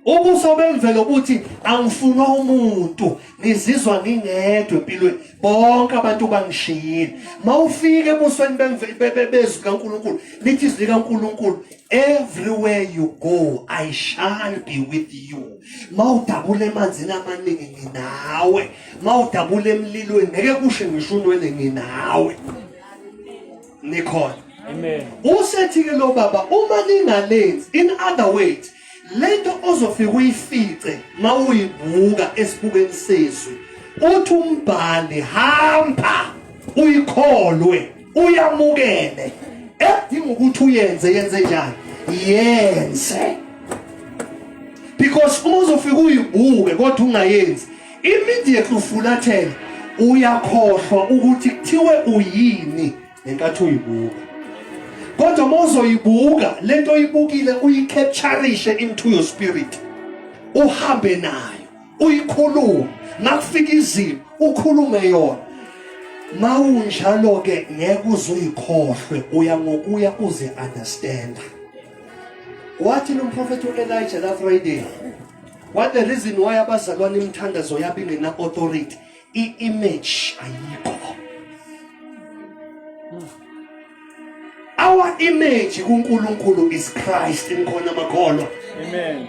S1: Ubuso bemvelo buthi angifuna umuntu ngizizwa ngingedwa empilweni bonke abantu bangishiyile. Mawufike ebusweni bezwi kaNkuluNkulu lithi izwi kaNkuluNkulu everywhere you go I shall be with you. Mawudabula emanzini amaningi nginawe. Mawudabula emlilweni ngeke kushe ngisho unwele nginawe. Nikhona.
S4: Amen.
S1: Usethi ke lo baba uma ningalenzi in other words lento ozofika uyifice mawuyibuka esibukeni sezwi uthi umbhali hamba uyikholwe uyamukele edinga ukuthi yenze njani yenze because uma uzofika uyibuke kodwa ungayenzi immediately ufulathela uyakhohlwa ukuthi kuthiwe uyini lenkathi uyibuka. Kodwa mozoyibuka lento oyibukile uyicaptureishe into your spirit. Uhambe nayo, uyikhulume, nakufika izimo ukhulume yona. Mawunjalo ke ngeke uzuyikhohlwe uya ngokuya uze understand. Wathi lo prophet uElijah la Friday. What the reason why abazalwane imthandazo yabo ingena authority? I-image ayikho. Our image kuNkulunkulu is Christ in khona makholwa.
S4: Amen.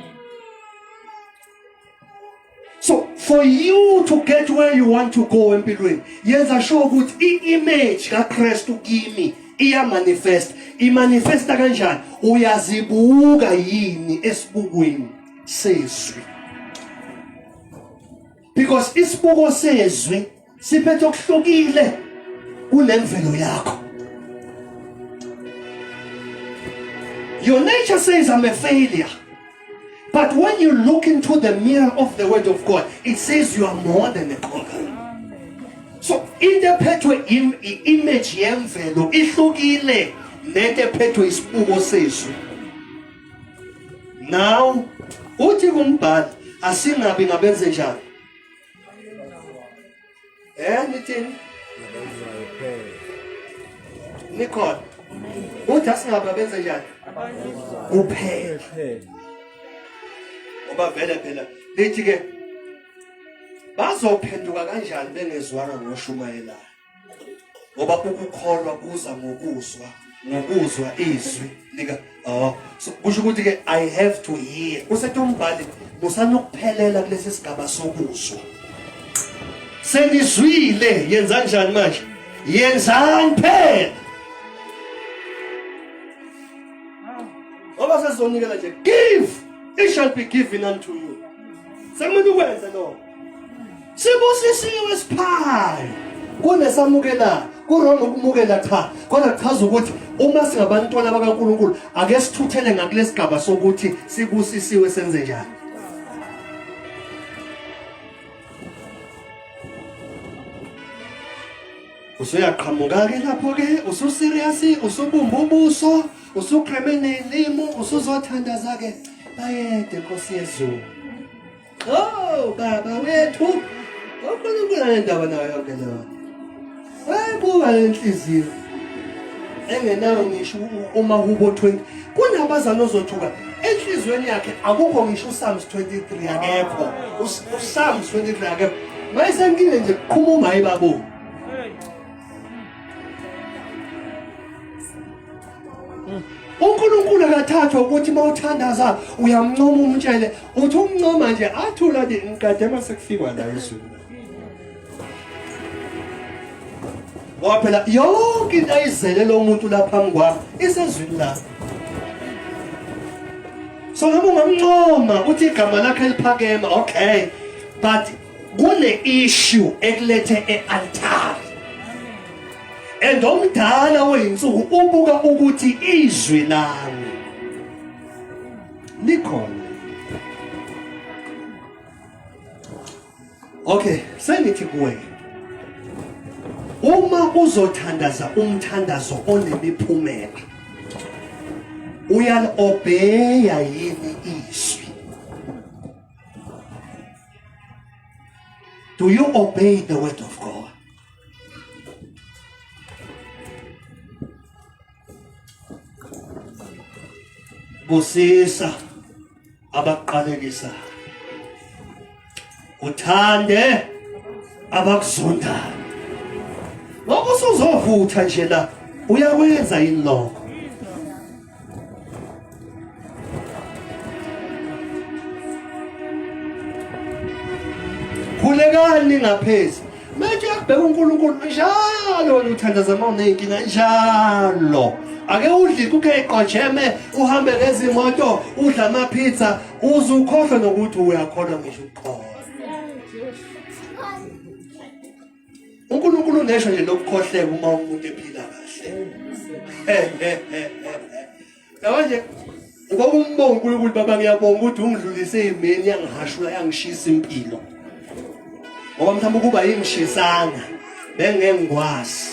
S1: So for you to get where you want to go empilweni yenza sure ukuthi i-image kaKristu kimi iyamanifest. Imanifesta kanjani? Uyazibuka yini esibukweni sezwi? Because isibuko sezwi siphethe okuhlukile kunemvelo yakho. Your nature says I'm a failure. But when you look into the mirror of the word of God, it says you are more than a conqueror. So interpretwe image yemvelo ihlukile nentephetwe isibuko sezwi. Now uthi kumbhali asingabi ngabenze njani? Nithini? Nikhona. Uthi asingaba benze njani? Kuphela. Ngoba vele phela lithi ke bazophenduka kanjani bengezwanga ngoshumayelayo. Ngoba ukukholwa kuza ngokuzwa izwi lika so kusho ukuthi ke I have to hear. Usethi umbhali musanokuphelela kulesi sigaba sokuzwa. Senizwile yenza kanjani manje? Yenzani phela. Ngoba sezonikela nje give it shall be given unto you. Sekumele ukwenze lokho. Sibusisiwe siphayo. Kunesamukela, kurongo ukumukela cha. Kodwa kuchaza ukuthi uma singabantwana bakaNkulunkulu ake sithuthele ngakulesigaba sokuthi sibusisiwe senze njani. Usuyaqhamuka ke lapho ke, ususerious, usubumba ubuso, usukreme nelimo, usuzothandaza ke. Bayede Nkosi yezulu. Oh baba wethu, uNkulunkulu anendaba nayo yonke leyo. Hayibuka lenhliziyo. Engenayo ngisho umahubo 20. Kunabazali ozothuka enhlizweni yakhe akukho ngisho uPsalms 23 akekho. uPsalms 23 akekho. Mayisenkile nje kukhuluma ayibabo. uNkulunkulu akathathwa ukuthi mawuthandaza uyamncoma umtshele uthi umncoma nje athula nje inkade masekufika la ezweni. Ngoba phela yonke into ayizelela umuntu lapha phambi kwakho isezwini lakho. So noma ungamncoma uthi igama lakhe liphakeme okay but kune issue ekulethe ealtar. And omdala oyinsuku ubuka ukuthi izwi lami likhona. Okay, senithi kuwe. Uma uzothandaza umthandazo onemiphumela, uyalobeya yini izwi? Do you obey the word of God? Busisa abaqalekisa. Uthande abakuzondayo. Ngoba usuzovutha nje la uyakwenza yini lokho? Khulekani ngaphezulu. Manje akubheka uNkulunkulu njalo uthandaza mawunenkinga njalo. Ake udli kuke iqojeme uhambe ngezimoto udla amapizza uzukhohlwa nokuthi uyakholwa ngisho ukukholwa. uNkulunkulu nesho nje lokukhohleka uma umuntu ephila kahle. Manje ngoba umbonga uNkulunkulu baba ngiyabonga ukuthi ungidlulise imini yangihashula yangishisa impilo. Ngoba mhlawumbe kuba yingishisanga bengengikwazi.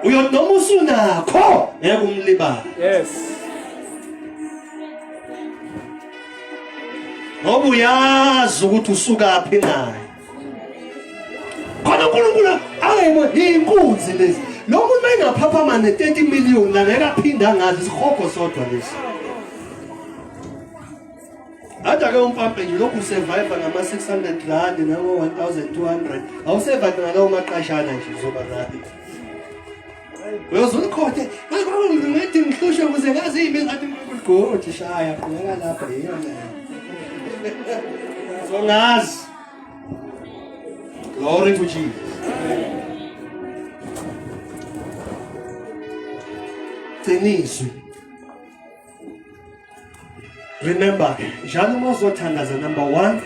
S1: Uyonoma usunakho ngeke umlibala.
S4: Yes.
S1: Ngoba uyazi ukuthi usuka phi naye. Khona uNkulunkulu ayemo inkunzi lezi. Lo muntu mayengaphaphama ne30 million la ngeke aphinda ngazi isihogo sodwa lesi. Ade ke umpampe nje lokhu survive ngama 600 rand noma 1200. Awusurvive ngalawo maqashana nje uzoba nabi. Uyozulkhothe ngathi ngihlushe ukuze ngazi imi ngathi ngigodi shaya qhubeka lapha yena. So ngazi. Glory to Jesus. Tenizwe. Remember, njalo uma uzothandaza number 1,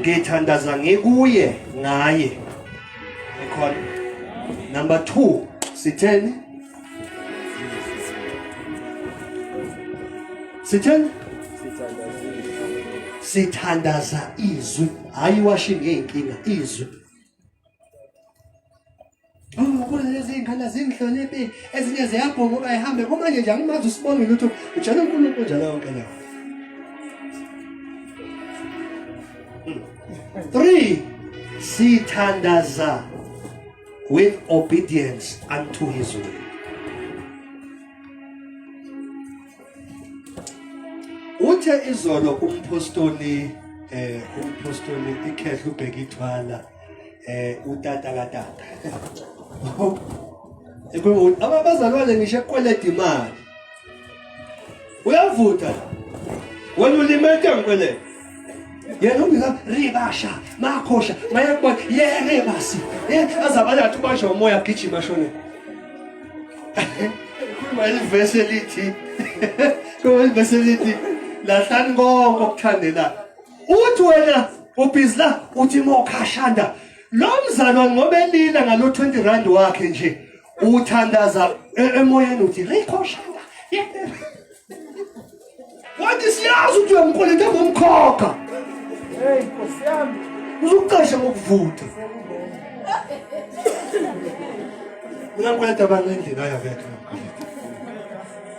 S1: ngithandaza ngikuye ngaye. Ekhona. Number 2, sitheni? Sitheni? Sithandaza izwi, hayi washing ngeenkinga izwi. Ukubona lezi ingane zingihloniphi ezinye ziyabhonga ngoba ihambe kumanje nje angimazi usibonge lutho njalo uNkulunkulu njalo yonke leyo. 3 sithandaza with obedience unto his will. Uthe izolo umpostoli ikhehla ubheka ithwala utata katata. Abazalwane ngisho ekweleta imali. Uyavuta. Wena ulimete ngikweleta. Yena ubika ribasha, makhosha, mayakubona rebasi. Azabala athi basho umoya gijima shone. Kuma ilivese lithi. Kuma ilivese lithi lahlani konke okuthandela. Uthi wena ubizla uthi mokhashanda. Lo mzalwane ngoba elila ngalo 20 rand wakhe nje uthandaza emoyeni uthi rekhoshanda. Wathi siyazi ukuthi uyamkoleta ngomkhokha.
S3: Hey, Nkosi yami.
S1: Uzokuqasha ngokuvutha. Mina ngikweleta abantu endlela ayaveka.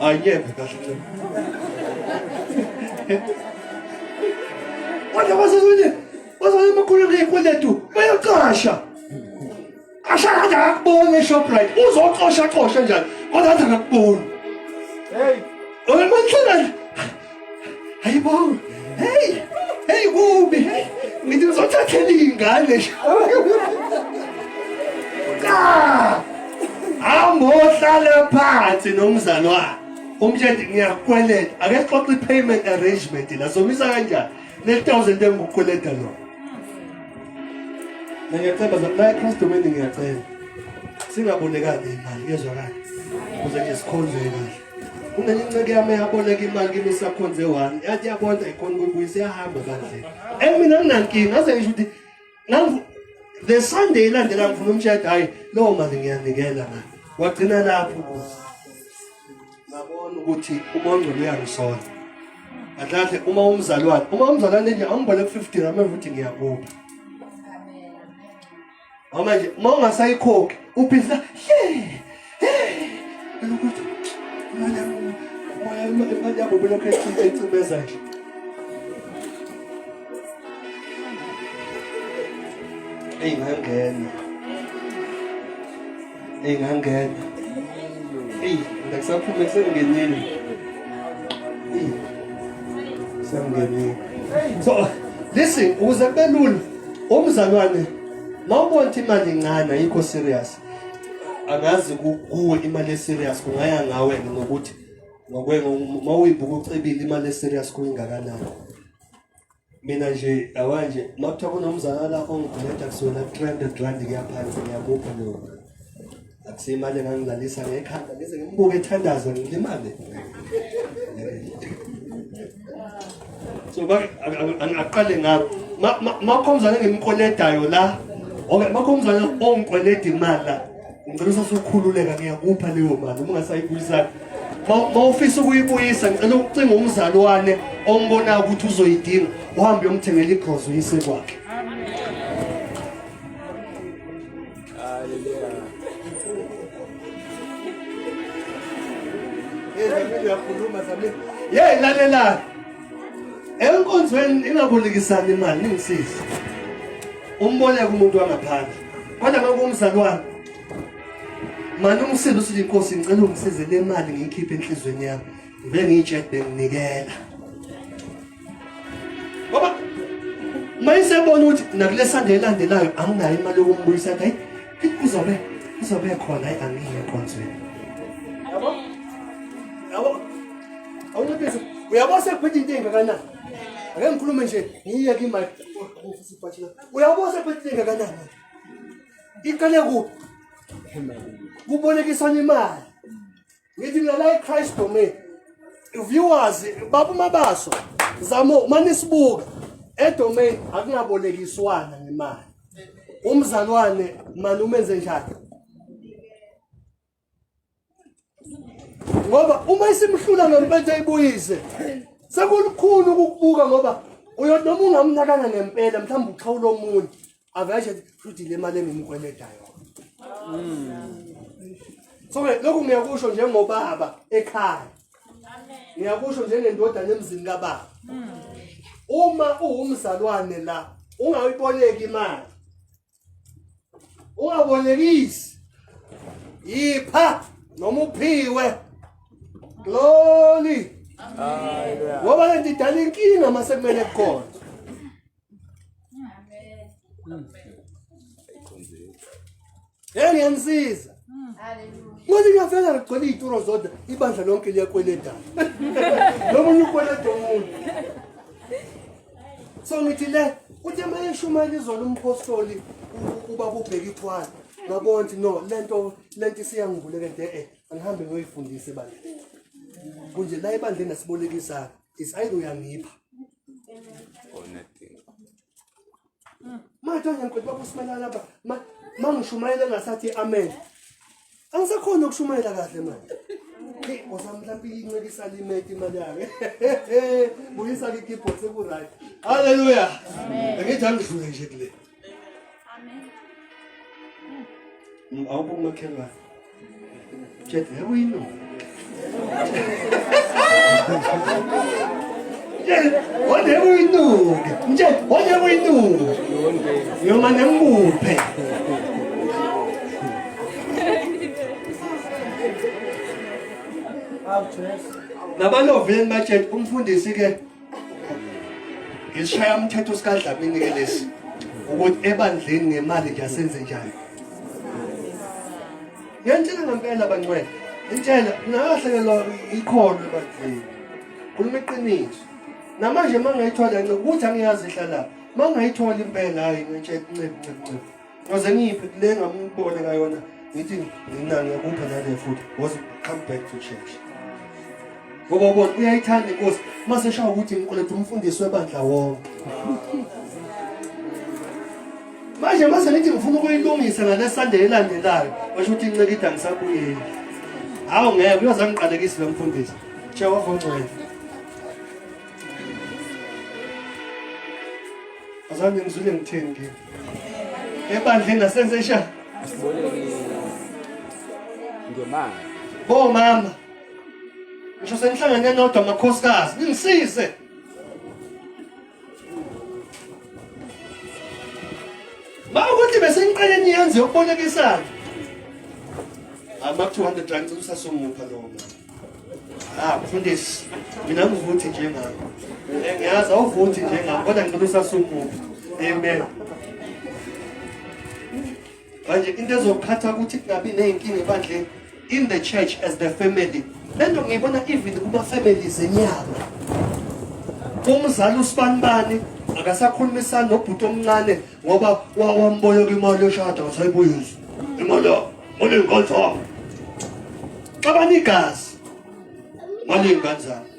S1: Ayebe kahle. Wena wasezweni, wasezweni makhulu ngekweletu, bayoqasha. Ashaka akubona eShoprite, uzoqosha njani? Kodwa athi akubona.
S3: Hey,
S1: Olemantshana. Hayibo. Hey kubi. Hey. Ngithi uzothathela ingane. Amohlala phansi nomzalwane. Umtshela ngiyakweleta. Ake sixoxe payment arrangement la. Somisa kanjani? Ne1000 engikweleta lo. Ngiyacela la Christ domain ngiyacela. Singabolekani imali kezwakala. Ukuze nje sikhonze kahle. Unelinceke yami yaboleka imali kimi sakhonze 1 yathi yabona ikhona ukuyibuyisa yahamba kanje mina nginankinga ngaze ngisho ukuthi the Sunday ilandela ngifuna umshado hayi lo mali ngiyanikela na wagcina lapho ngabona ukuthi uMongcolo uyangisola adlahle uma umzalwane nje angiboleke 50 rand futhi ngiyakupha manje ungasayikhokhi uphisa ukuthi imali yabo belokhu ecimeza nje. Eyingangena. Ndakusaphuma kusengenile. Sengenile. So, listen, ukuze kube lula, umzalwane mawubona imali incane ayikho serious. Angazi kuwe imali eserious kungaya ngawe ngokuthi mawuyibuka ucebile imali eserious kuyingakanani. Mina nje awanje makuthiwa kunomzalwane la ongikoleta kusona 300 rand kuyaphansi ngiyakupha lo. Akusimali engangilalisa ngekhanda bese ngimbuke ethandaza ngilimali. So aqale ngapha makhomzana ngimkoletayo la. Okay makhomzana ongikoleta imali la. Ngicela usukhululeka ngiyakupha leyo mali uma ungasayibuyisa mawufisa ukuyibuyisa ngicela ukucinga umzalwane ombona ukuthi uzoyidinga uhambe uyomthengela igrocery uyise kwakhe.
S4: Hallelujah.
S1: Uyakhuluma zami. Lalela. Enkonzweni ingabolekisana imali ningisize. Umboleka umuntu wangaphandle. Kodwa makumzalwane manje umsindo usithi inkosi ngicela ungisize le mali ngiyikhiphe enhlizweni yami ngibe ngiyitshede nginikela ngoba mayisebona ukuthi nakule sande elandelayo anginayo imali yokumbuyisa hayi kuzobe khona hayi angiye enkonzweni yabo awunobese uyabona sekuphethe into engakanani ake ngikhulume nje ngiyeke imali ngifisa ibhatshela uyabona sekuphethe into engakanani iqale kuphi kubolekisana imali ngithi mina la eChrist domain viewers babuma baso zamo manisibuka edomain akunabolekiswana ngemali umzalwane manje umenze njani ngoba uma isimhlula ngempela ayibuyise sekulukhulu ukukubuka ngoba uyodoma ungamnakana ngempela mhlawumbe uxhawula omunye aveshe futhi le mali engimkweletayo. So lokhu ngiyakusho njengobaba ekhaya. Ngiyakusho njengendodana emzini kababa. Uma uwumzalwane la ungayiboleka imali ungabolekisi yipha noma uphiwe glory
S4: Hallelujah.
S1: ngoba lento idala inkinga mase kumele kukhona ngiyanisiza ngoba ngiyafela ngigcwele iy'turo zodwa ibandla lonke liyakweletana nomunye ukweleta omunye so ngithi le uthi uma eshumayela izolo umpostoli uba kubheka ithwala ngabona ukuthi no lento isiyangivuleka nto angihambe ngiyoyifundisa ebandleni kunje la ebandleni asibolekisana is either uyangipha manje ngiyankwethi bakusimelela lapha mangishumayela ngasathi amen angisakhona ukushumayela kahle manje ngosami mhlawumbe incekisa limete imali yake buyisa ke keyboard sekuright haleluya ngithi angidlule nje kule awubonga khenga jethe wino wone wino nje wone wino yoma nembuphe nabaloveni bajet umfundisi ke isishaya umthetho usikadlamini ke lesi ukuthi ebandleni ngemali ngiyasenze njani ngiyantshela ngempela bangcwele intshela ngahlekelwa ikhona ebandleni khuluma iqiniso namanje mangayithola ukuthi angiyazi ihlala mangayithola impela hayi ngitshela ncebe ngoze ngiphi kule ngamubone kayona ngithi nginani yakupha nale futhi was come back to church ngoba bona uyayithanda inkosi mase shaya ukuthi ngiqolethe umfundisi webandla wonke manje mase nithi ngifuna ukuyilungisa ngale Sunday elandelayo basho ukuthi incekide angisabuyeli hawu ngeke uyozangiqalekisa lo mfundisi Jehova ongcwele azange ngizule ngithenge ebandleni nasensesha
S4: Ngemali.
S1: bo mama ngisho senihlangane nodwa amakhosikazi ningisize ukuthi bese ngiqale niyenze ukubolekisana ama 200 rand usasomupha lo mama mfundisi mina ngivuthi njengami ngiyazi awuvuthi njengami kodwa ngicela usasomupha amen manje into ezokhatha ukuthi kungabi nenkinga ebandleni in the church as the family lento ngiyibona even kuma families enyanga umzali usibanibani akasakhulumisana nobhuti omncane ngoba wamboleka imali yoshada wasayibuyisa imali ingane zami xabana igazi mali ingane zami